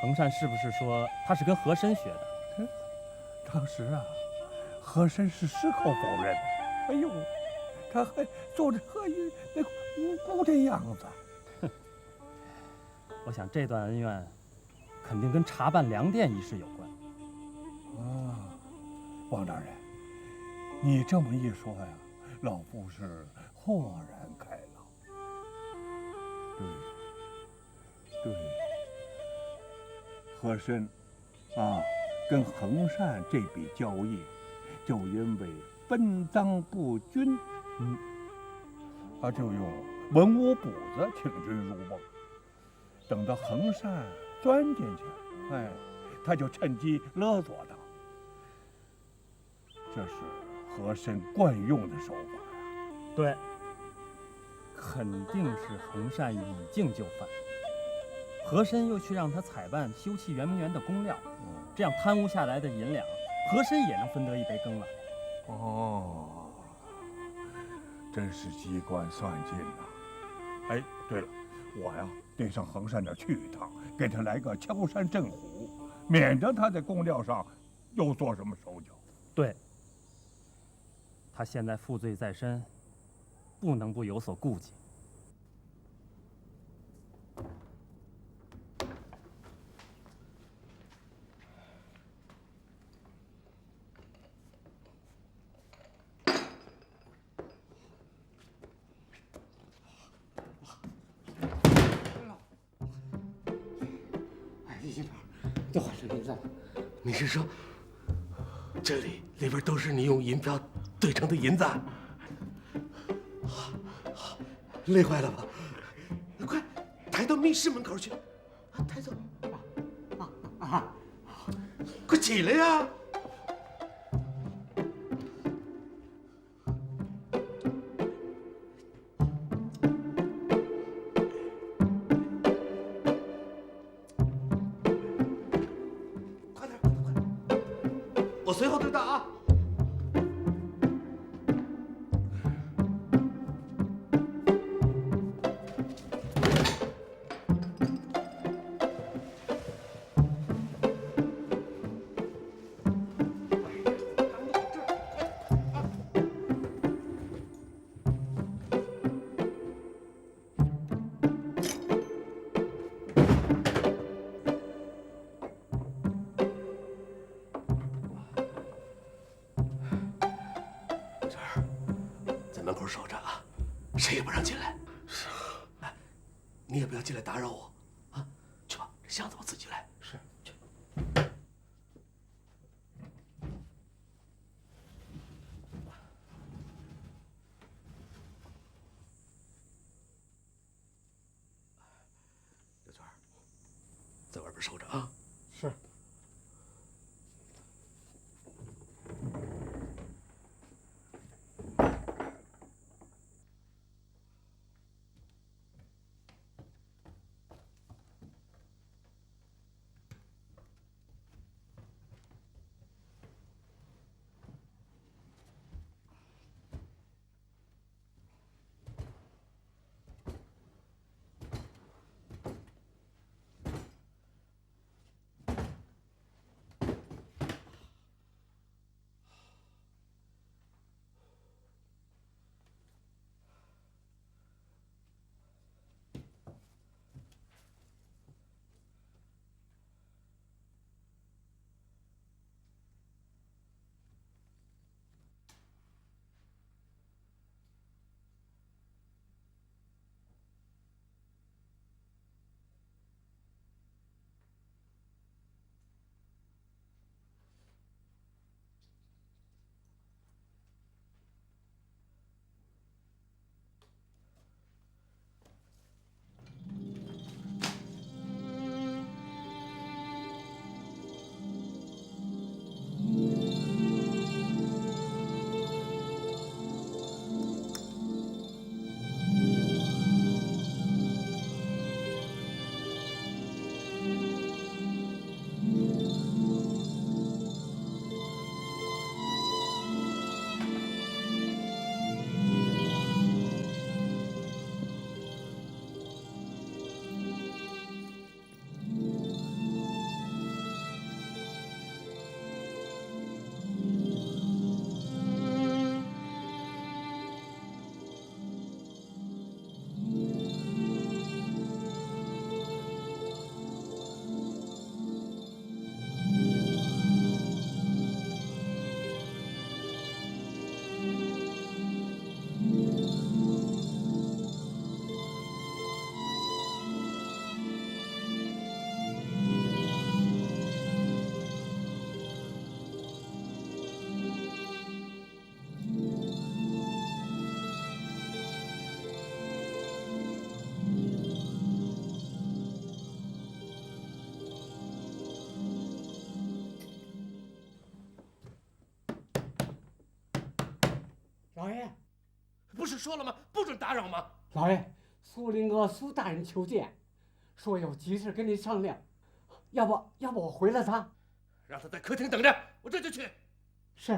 衡善是不是说他是跟和珅学的？当时啊，和珅是矢口否认的。哎呦，他还做着那无辜的样子。哼，我想这段恩怨，肯定跟查办粮店一事有关。啊，王大人，你这么一说呀，老夫是豁然开朗。对，和珅啊，跟衡善这笔交易，就因为分赃不均，他就用文武补子请君入瓮。等到衡善钻进去，他就趁机勒索他。这是和珅惯用的手法呀。对，肯定是衡善以敬就犯。和珅又去让他采办修葺圆明园的工料，这样贪污下来的银两，和珅也能分得一杯羹了。哦，真是机关算尽呐！哎，对了，我呀得上衡善那儿去一趟，给他来个敲山震虎，免得他在工料上又做什么手脚。对，他现在负罪在身，不能不有所顾忌。哎，一边都换成银子了。你是说，这里边都是你用银票兑成的银子？累坏了吧？快抬到密室门口去，抬走！快起来呀！快点，我随后对到啊！在门口守着啊，谁也不让进来。是。哎，你也不要进来打扰我，啊，去吧，这箱子我自己来。是。去。刘娟，在外边守着啊。是。老爷，不是说了吗？不准打扰吗？老爷，苏林哥苏大人求见，说有急事跟您商量，要不我回了他？让他在客厅等着，我这就去。是。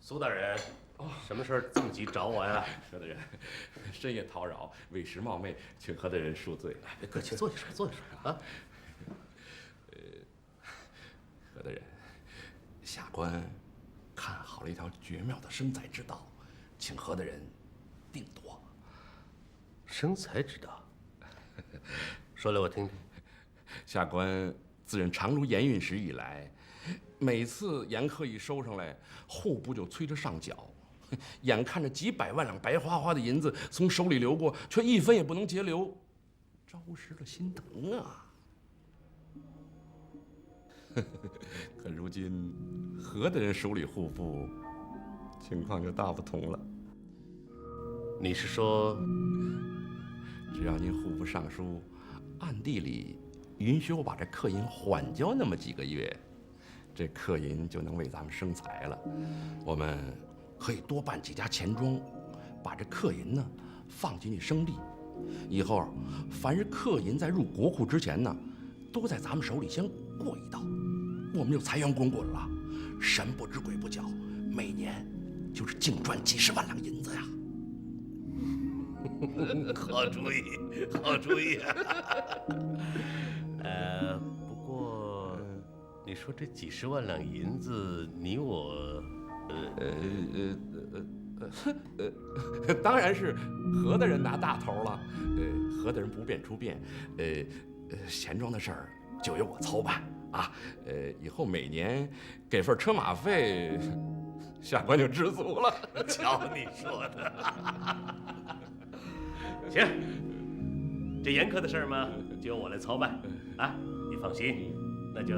苏大人，什么事儿这么急找我呀？何大人，深夜叨扰，为时冒昧，请何大人恕罪。别客气，坐下说，坐下说啊。何大人，下官看好了一条绝妙的生财之道，请何大人定夺。生财之道，说来我听听。下官自认常如盐运时以来，每次盐客一收上来，户部就催着上缴，眼看着几百万两白花花的银子从手里流过，却一分也不能节流，着实的心疼啊！可如今何大人手里户部，情况就大不同了。你是说，只要您户部尚书暗地里允许我把这客银缓交那么几个月，这客银就能为咱们生财了。我们可以多办几家钱庄，把这客银呢放进去生利。以后凡是客银在入国库之前呢，都在咱们手里先过一道，我们就财源滚滚了，神不知鬼不觉，每年就是净赚几十万两银子呀！好主意，好主意。不过你说这几十万两银子，你我，当然是何大人拿大头了。何大人不便出面，钱庄的事儿就由我操办啊。以后每年给份车马费，下官就知足了。瞧你说的。行，这严苛的事儿嘛，就由我来操办啊。你放心，那就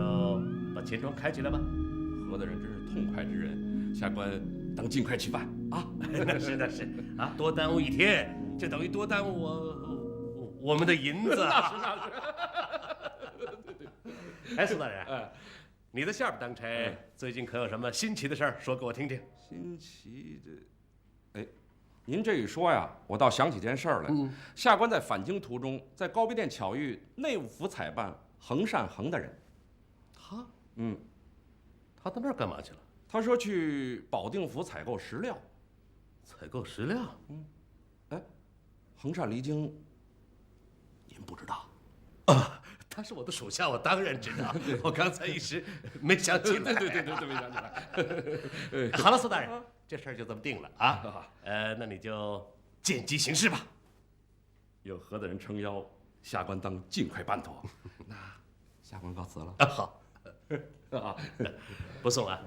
把钱庄开起来吧。何大人真是痛快之人，下官当尽快去办啊。那是啊，多耽误一天，就等于多耽误我们的银子。那是。哎，苏大人，你在下边当差，最近可有什么新奇的事儿？说给我听听。新奇的，哎。您这一说呀，我倒想起件事儿来。下官在返京途中，在高碑店巧遇内务府采办横善衡的人。他？他到那儿干嘛去了？他说去保定府采购石料。采购石料？哎，横善离京，您不知道？啊，他是我的属下，我当然知道。我刚才一时没想起来。对，没想起来。好了，苏大人。这事儿就这么定了啊！那你就见机行事吧。有何大人撑腰，下官当尽快办妥。那下官告辞了。好，不送啊。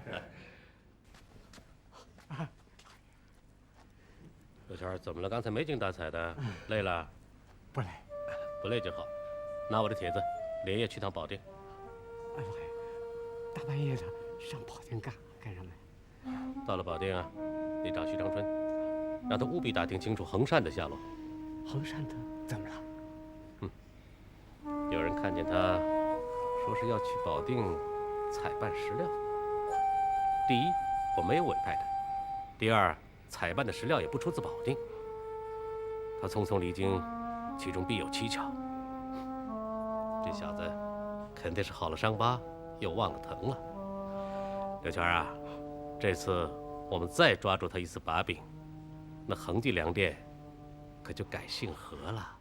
刘谦，怎么了？刚才没精打采的，累了？不累，不累就好。拿我的帖子，连夜去趟保定。哎呦嘿，大半夜的上保定干什么？到了保定啊，你找徐长春，让他务必打听清楚横善的下落。横善的怎么了？有人看见他，说是要去保定采办石料。第一，我没有委派他；第二，采办的石料也不出自保定。他匆匆离京，其中必有蹊跷。这小子肯定是好了伤疤，又忘了疼了。刘全啊！这次我们再抓住他一次把柄，那恒记粮店可就改姓何了。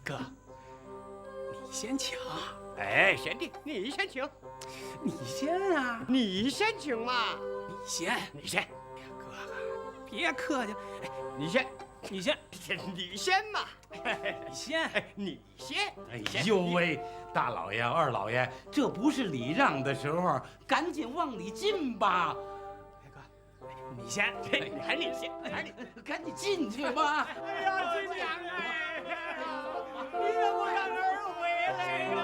哥，你先请。哎，贤弟，你先请。你先啊！你先请嘛！你先。哎呀，哥哥，你别客气。哎，你先嘛！你先。哎呦喂，大老爷、二老爷，这不是礼让的时候，赶紧往里进吧。哎哥，你先，还你先，还你，赶紧进去吧。哎呀，亲娘哎，你怎么不让儿回来呀？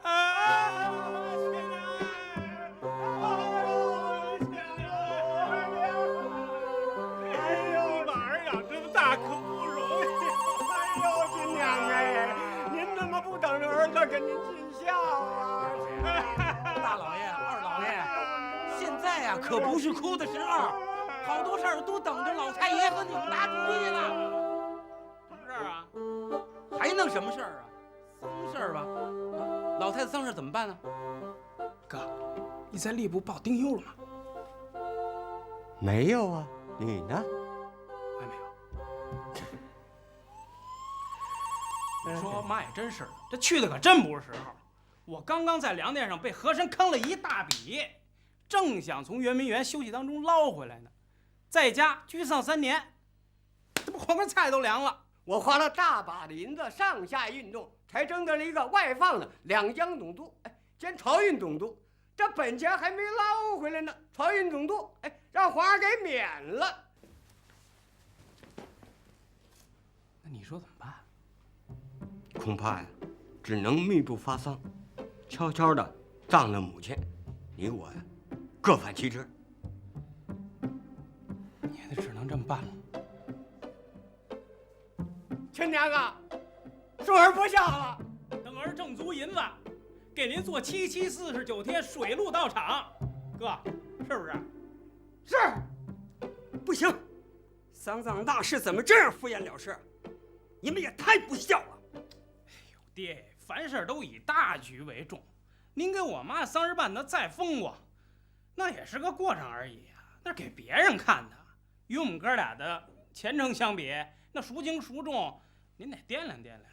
哎呦，把儿养这么大可不容易。哎呦，亲娘哎，您怎么不等着儿子跟您尽孝啊？大老爷、二老爷，现在呀可不是哭的时候，好多事儿都等着老太爷和你们拿主意呢。什么事儿啊？还能什么事儿啊？丧事儿吧。老太太丧事怎么办呢？哥，你在吏部报丁忧了吗？没有啊，你呢？还没有。你说妈也真是，这去的可真不是时候。我刚刚在粮店上被和珅坑了一大笔，正想从圆明园休息当中捞回来呢，在家居丧3年，这不黄瓜菜都凉了。我花了大把的银子上下运动，才征得了一个外放的两江总督，兼漕运总督。这本钱还没捞回来呢，漕运总督让皇上给免了。那你说怎么办？恐怕呀，只能密不发丧，悄悄的葬了母亲。你我呀，各反其职。你也得只能这么办了。亲娘啊，恕儿不孝了。等儿挣足银子，给您做7期49天水陆道场，哥，是不是？是。不行，丧葬大事怎么这样敷衍了事？你们也太不孝了。哎呦，爹，凡事都以大局为重。您给我妈丧事办得再风光，那也是个过程而已啊，那是给别人看的。与我们哥俩的前程相比，那孰轻孰重，您得掂量掂量。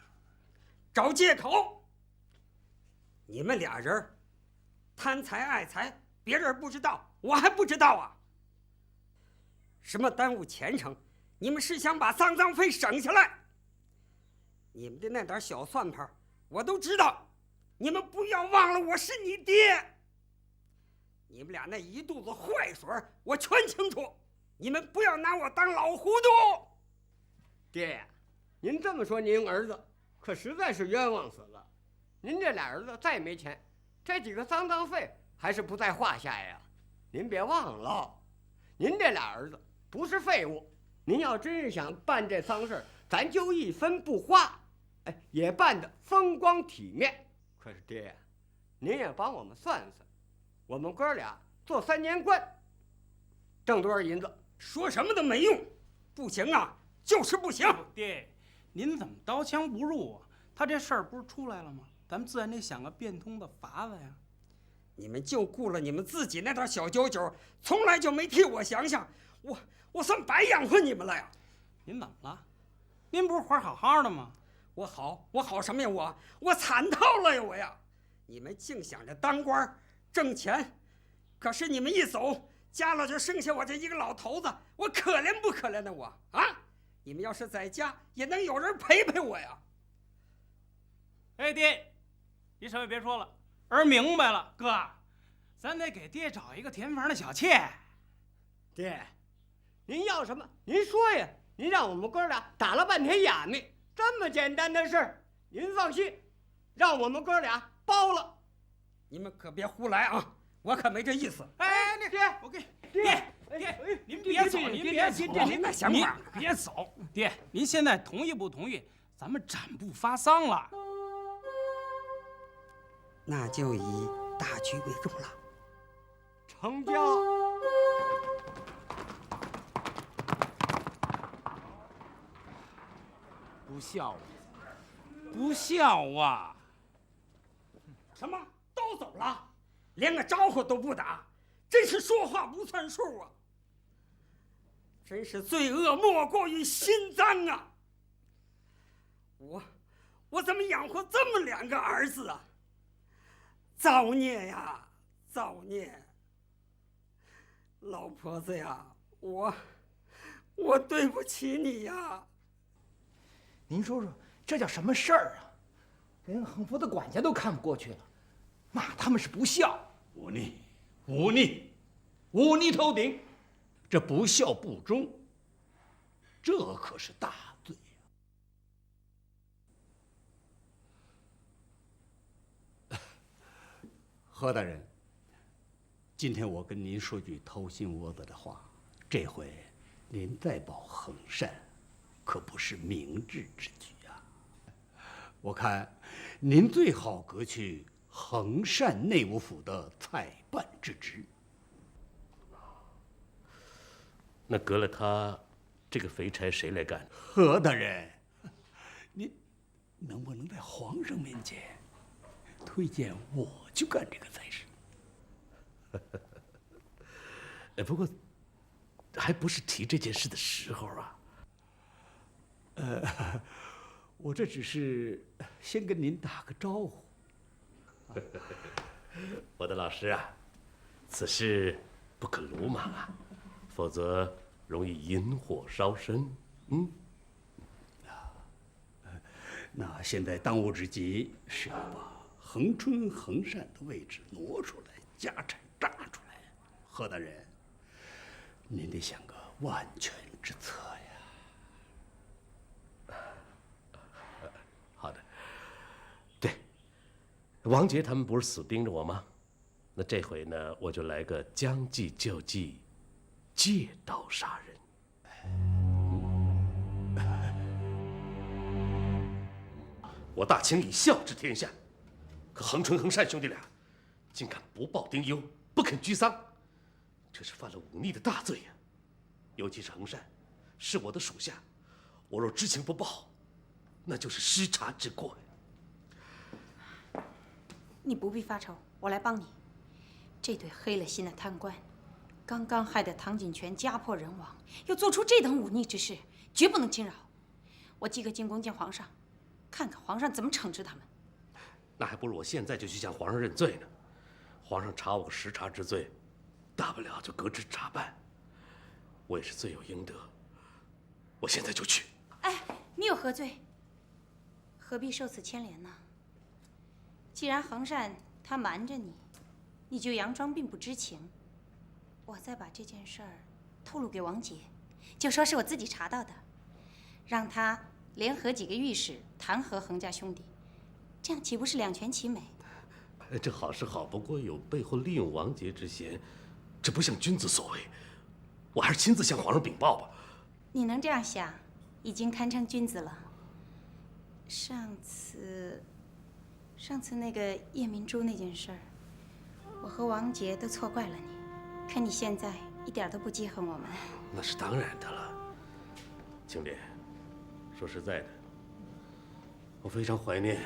找借口！你们俩人贪财爱财，别人不知道，我还不知道啊。什么耽误前程？你们是想把丧葬费省下来？你们的那点小算盘，我都知道。你们不要忘了，我是你爹。你们俩那一肚子坏水，我全清楚。你们不要拿我当老糊涂。爹呀，您这么说，您儿子可实在是冤枉死了。您这俩儿子再没钱，这几个丧葬费还是不在话下呀。您别忘了，您这俩儿子不是废物。您要真是想办这丧事，咱就一分不花，也办得风光体面。可是爹呀，您也帮我们算算，我们哥俩做3年官，挣多少银子？说什么都没用，不行啊，就是不行。爹，您怎么刀枪不入啊？他这事儿不是出来了吗？咱们自然得想个变通的法子呀。你们就顾了你们自己那点小九九，从来就没替我想想，我算白养活你们了呀。您怎么了？您不是活好好的吗？我好什么呀？我惨透了呀！我呀，你们净想着当官挣钱，可是你们一走，家里就剩下我这一个老头子，我可怜不可怜的我啊！你们要是在家，也能有人陪陪我呀。哎，爹，你什么也别说了，儿明白了，哥，咱得给爹找一个填房的小妾。爹，您要什么？您说呀！您让我们哥俩打了半天眼呢，这么简单的事儿，您放心，让我们哥俩包了。你们可别胡来啊！我可没这意思。哎，那爹，我给爹，您别走，您别走，您那想法，您别走。爹，您现在同意不同意？咱们暂不发丧了。那就以大局为重了。成交。不孝啊！不孝啊！什么都走了，连个招呼都不打，真是说话不算数啊！真是罪恶莫过于心脏啊！我怎么养活这么2个儿子啊？造孽呀，造孽！老婆子呀，我对不起你呀。您说说，这叫什么事儿啊？连横幅的管家都看不过去了，骂他们是不孝。忤逆，忤逆，忤逆透顶，这不孝不忠，这可是大罪呀！何大人，今天我跟您说句掏心窝子的话，这回您再保衡善，可不是明智之举呀。我看您最好革去衡善内务府的采办之职。那革了他，这个肥差谁来干？何大人，您能不能在皇上面前推荐我去干这个差事？不过还不是提这件事的时候啊。我这只是先跟您打个招呼。我的老师啊，此事不可鲁莽啊，否则容易引火烧身。那现在当务之急是要把恒春、恒善的位置挪出来，家产炸出来。何大人，您得想个万全之策呀。好的。对，王杰他们不是死盯着我吗？那这回呢，我就来个将计就计，借刀杀人。我大清以孝治天下，可恒春、恒善兄弟俩竟敢不报丁忧，不肯居丧，这是犯了忤逆的大罪呀！尤其是恒善，是我的属下，我若知情不报，那就是失察之过呀。你不必发愁，我来帮你。这对黑了心的贪官，刚刚害得唐锦泉家破人亡，又做出这等忤逆之事，绝不能轻饶。我寄个进宫见皇上，看看皇上怎么惩治他们。那还不如我现在就去向皇上认罪呢。皇上查我个失察之罪，大不了就革职查办。我也是罪有应得，我现在就去。哎，你有何罪？何必受此牵连呢？既然恒善他瞒着你，你就佯装并不知情。我再把这件事儿透露给王杰，就说是我自己查到的，让他联合几个御史弹劾恒家兄弟，这样岂不是两全其美？这好是好，不过有背后利用王杰之嫌，这不像君子所为。我还是亲自向皇上禀报吧。你能这样想，已经堪称君子了。上次那个叶明珠那件事儿，我和王杰都错怪了你，可你现在一点都不记恨我们。那是当然的了。青莲，说实在的，我非常怀念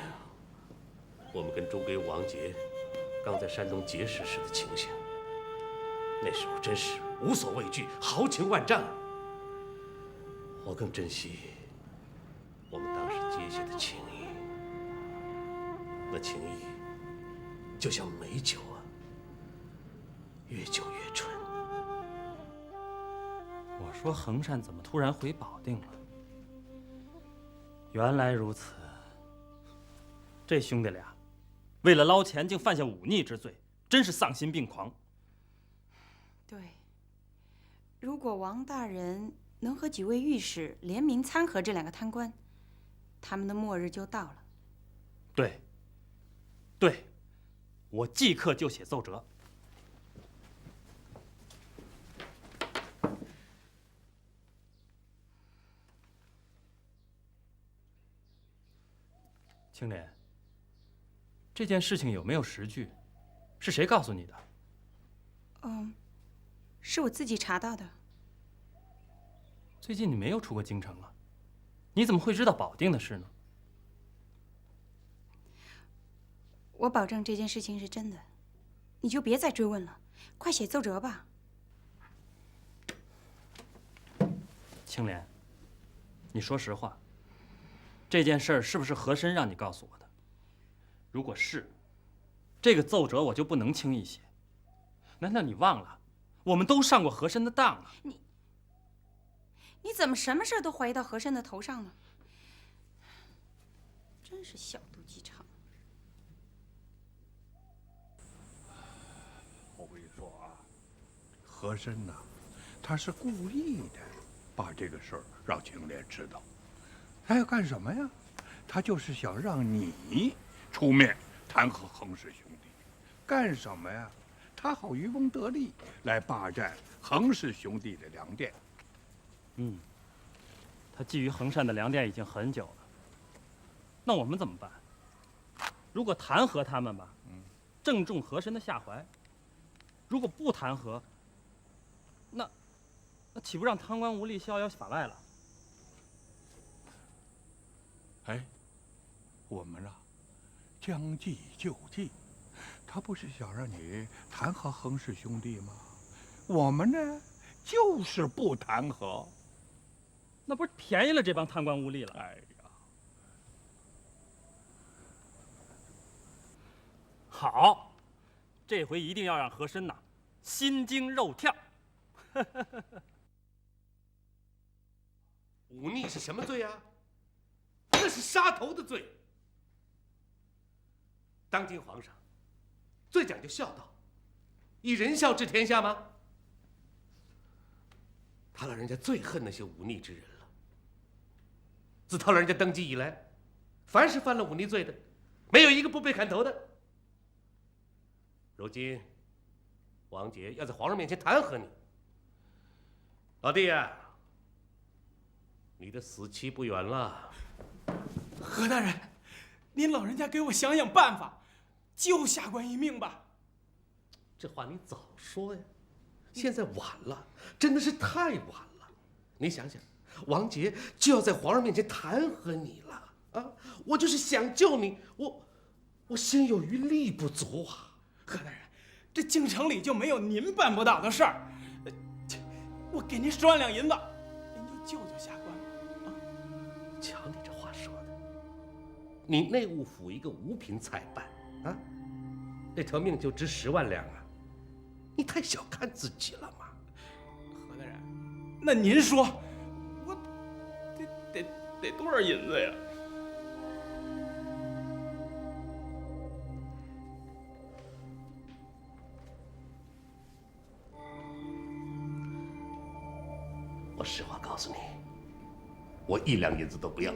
我们跟周圭、王杰刚在山东结识时的情形。那时候真是无所畏惧，豪情万丈。我更珍惜我们当时结下的情谊。那情谊就像美酒啊，越久越醇。我说恒善怎么突然回保定了？原来如此，这兄弟俩为了捞钱竟犯下忤逆之罪，真是丧心病狂。对，如果王大人能和几位御史联名参劾这两个贪官，他们的末日就到了。对，我即刻就写奏折。青莲，这件事情有没有实据？是谁告诉你的？是我自己查到的。最近你没有出过京城啊，你怎么会知道保定的事呢？我保证这件事情是真的，你就别再追问了，快写奏折吧。青莲，你说实话，这件事儿是不是和珅让你告诉我的？如果是，这个奏折我就不能轻易写。难道你忘了，我们都上过和珅的当啊？你怎么什么事都怀疑到和珅的头上呢？真是小肚鸡肠。我跟你说啊，和珅呐，他是故意的，把这个事儿让青莲知道。他要干什么呀？他就是想让你出面弹劾横氏兄弟，干什么呀？他好渔翁得利，来霸占横氏兄弟的粮店。他觊觎衡山的粮店已经很久了。那我们怎么办？如果弹劾他们吧，正中和珅的下怀；如果不弹劾，那岂不让贪官污吏逍遥法外了？哎，我们啊，将计就计。他不是想让你弹劾横氏兄弟吗？我们呢，就是不弹劾。那不是便宜了这帮贪官污吏了？哎呀，好，这回一定要让和珅呐心惊肉跳。忤逆是什么罪啊？那是杀头的罪。当今皇上最讲究孝道，以仁孝治天下吗？他老人家最恨那些忤逆之人了。自他老人家登基以来，凡是犯了忤逆罪的，没有一个不被砍头的。如今王杰要在皇上面前弹劾你，老弟呀，你的死期不远了。何大人，您老人家给我想想办法，救下官一命吧。这话你早说呀！现在晚了，真的是太晚了。你想想，王杰就要在皇上面前弹劾你了啊！我就是想救你，我心有余力不足啊。何大人，这京城里就没有您办不到的事儿。我给您10万两银子，您就救救下官吧。啊！瞧你这话说的，你内务府一个五品采办啊，那条命就值10万两啊！你太小看自己了嘛。何大人，那您说，我得多少银子呀？我实话告诉你，我1两银子都不要，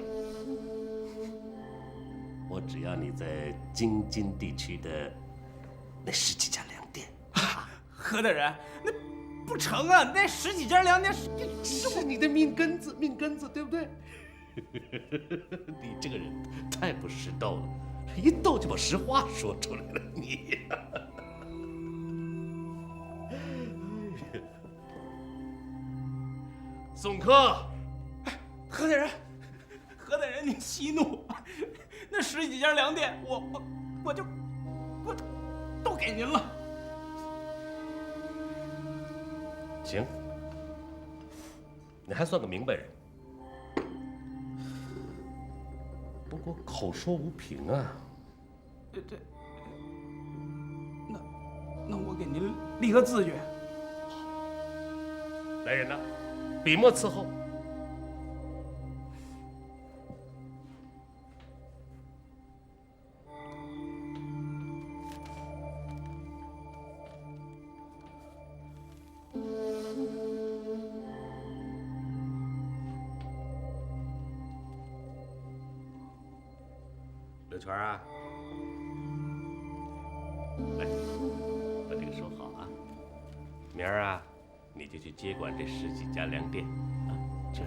我只要你在京津地区的那10几家粮店。何大人，那不成啊！那10几家粮店是你的命根子，对不对？你这个人太不识逗了，一逗就把实话说出来了，你。宋柯，何大人，您息怒，那10几家粮店，我都给您了。行，你还算个明白人，不过口说无凭啊。那我给您立个字据。来人呐，笔墨伺候。刘全啊，来，把这个收好啊。明儿啊，你就去接管这10几家粮店啊，这。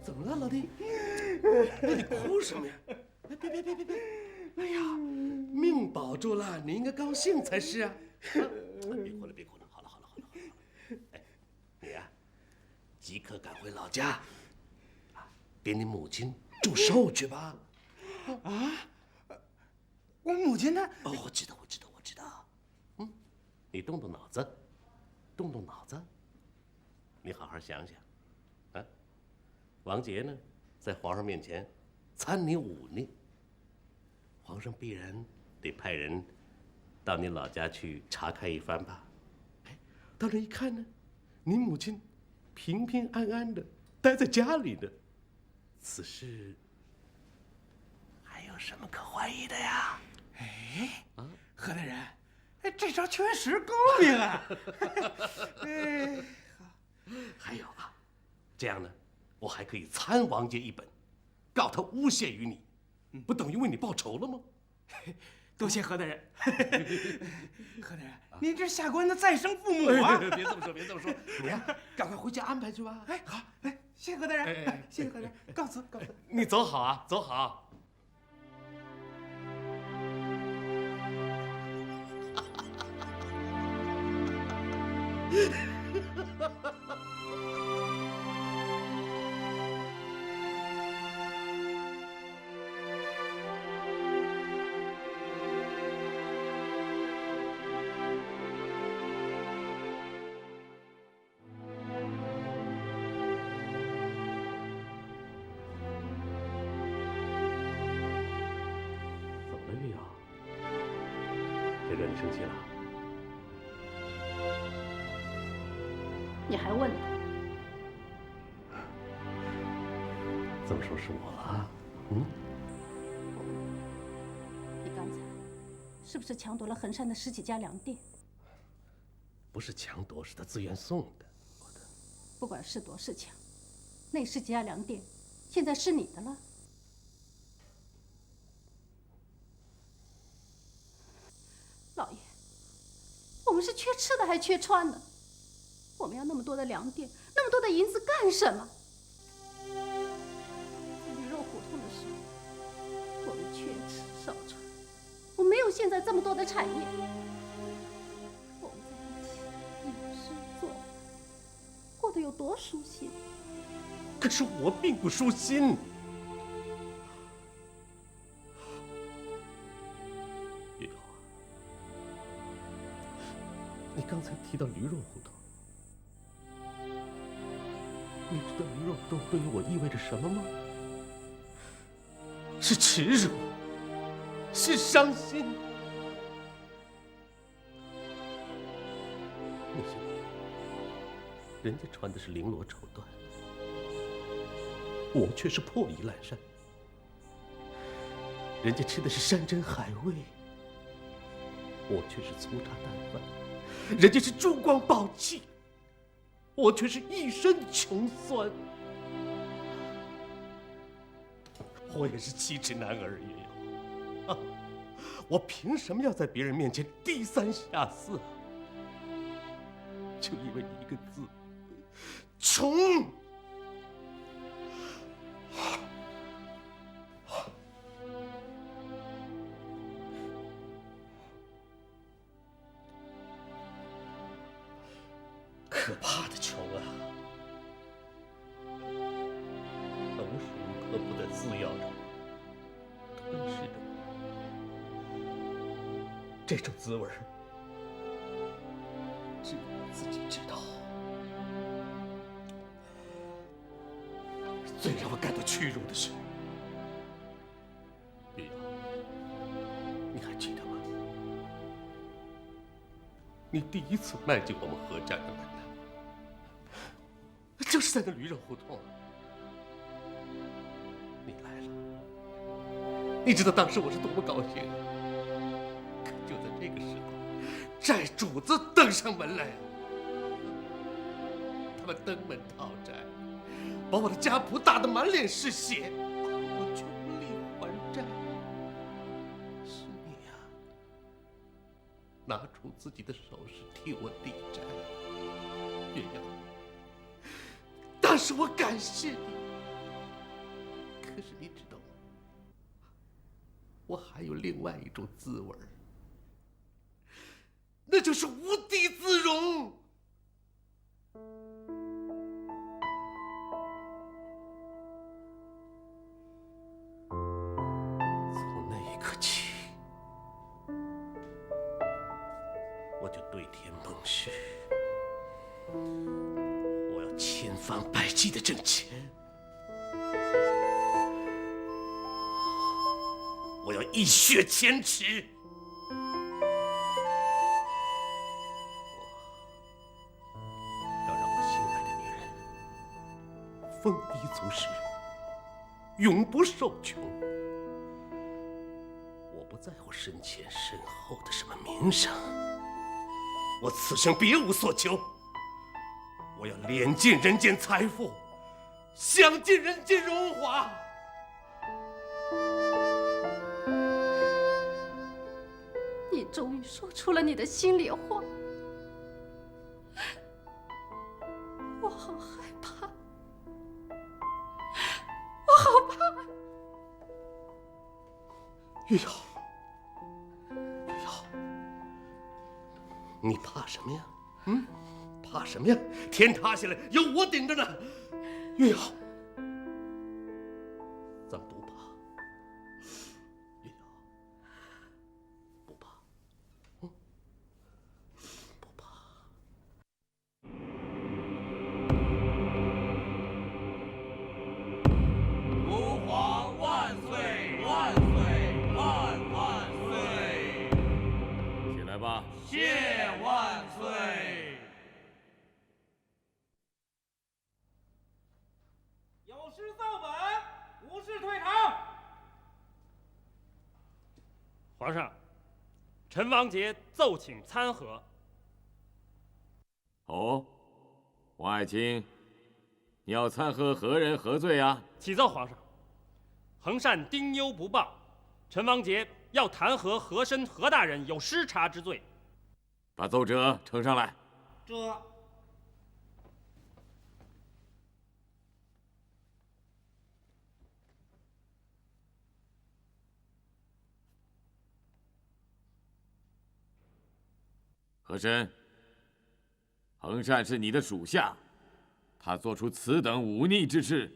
怎么了，老弟？你哭什么呀？别！哎呀，命保住了，你应该高兴才是啊！别哭了，好了。哎，你呀，即刻赶回老家，给你母亲祝寿去吧。啊？我母亲呢？哦，我知道。你动动脑子，你好好想想，啊，王杰呢，在皇上面前参你忤逆，皇上必然得派人到你老家去查看一番吧。哎，到那一看呢，你母亲平平安安的待在家里呢。此事还有什么可怀疑的呀？哎，何大人，哎，这招确实高明啊！哎，还有啊，这样呢，我还可以参王爷一本，告他诬陷于你，不等于为你报仇了吗？多谢何大人。何大人，您这下官的再生父母啊！别这么说，别这么说，你呀，赶快回家安排去吧。哎，好，哎，谢谢何大人，谢谢何大人，告辞，告辞。你走好啊，走好。怎么了，玉瑶？谁惹你生气了？你还问呢？这么说是我了？嗯？你刚才是不是抢夺了衡山的10几家粮店？不是强夺，是他自愿送的。不管是夺是抢，那10几家粮店现在是你的了。老爷，我们是缺吃的还缺穿的？我们要那么多的粮店，那么多的银子干什么？在驴肉胡同的时候，我们缺吃少穿，我没有现在这么多的产业。我们在一起吟诗作画，过得有多舒心？可是我并不舒心。玉瑶啊，你刚才提到驴肉胡同，你知道驴肉胡同对于我意味着什么吗？是耻辱，是伤心。那些人家穿的是绫罗绸缎，我却是破衣烂衫；人家吃的是山珍海味，我却是粗茶淡饭；人家是珠光宝气，我却是一身穷酸。我也是7尺男儿也有啊！我凭什么要在别人面前低三下四？就因为你一个字，穷！可怕的穷啊！它无时无刻不在滋养着我，吞噬着我。这种滋味只有我自己知道。最让我感到屈辱的是，玉瑶，你还记得吗？你第一次迈进我们何家的门来，就是在那驴肉胡同。你来了，你知道当时我是多么高兴。可就在这个时候，债主子登上门来了，他们登门讨债，把我的家仆打得满脸是血，我却无力还债。是你呀，拿出自己的首饰替我抵债。月瑶，当时我感谢你，可是你知道吗？我还有另外一种滋味，那就是无地自容。从那一刻起，我就对天盟誓，我要千方百计的挣钱，我要一雪前耻。要让我心爱的女人丰衣足食，永不受穷。我不在乎身前身后的什么名声，我此生别无所求。我要敛尽人间财富，享尽人间荣华。你终于说出了你的心里话，我好害怕，我好怕。玉瑶，玉瑶，你怕什么呀？怕什么呀？天塌下来有我顶着呢。玉瑶，咱不怕。玉瑶，不怕，不怕。吾皇万岁万岁万岁！起来吧。谢万岁！有失奏本，无事退堂。皇上，陈王杰奏请参合。哦，王爱卿，你要参合何人何罪啊？启奏皇上，恒善丁忧不报，陈王杰要弹劾和珅何大人有失察之罪。把奏折呈上来。这和珅，恒善是你的属下，他做出此等忤逆之事，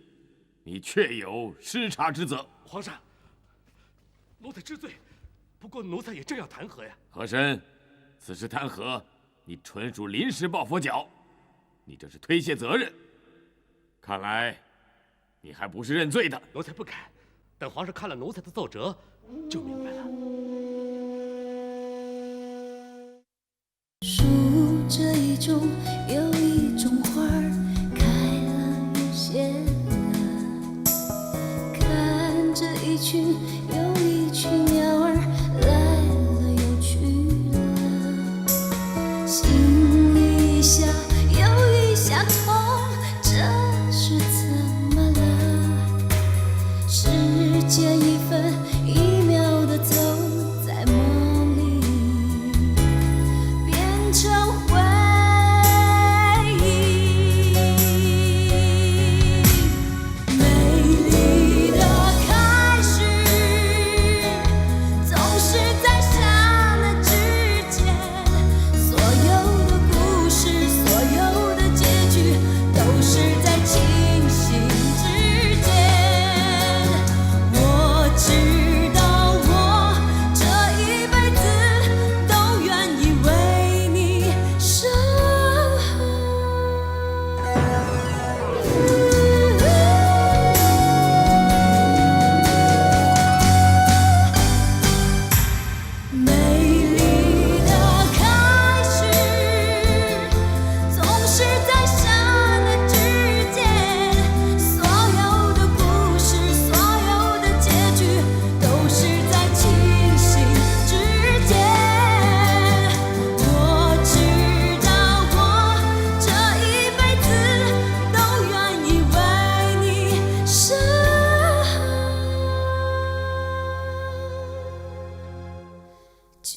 你确有失察之责。皇上，奴才知罪，不过奴才也正要弹劾呀。和珅，此事弹劾，你纯属临时抱佛脚，你这是推卸责任。看来，你还不是认罪的。奴才不敢，等皇上看了奴才的奏折，就明白了。树这一种又一种花儿开了又谢了，看着一群又一群鸟儿来了又去了，心里一下又一下痛，这是怎么了？时间一分一秒的走在梦里，变成回忆。美丽的开始，总是在刹那之间。所有的故事，所有的结局，都是在清醒之间。我知道，我这一辈子都愿意为你守候。美丽的开始，总是在刹那之间。所有的故事，所有的结局，都是在清醒之间。我知道，我这一辈子都愿意为你守候。就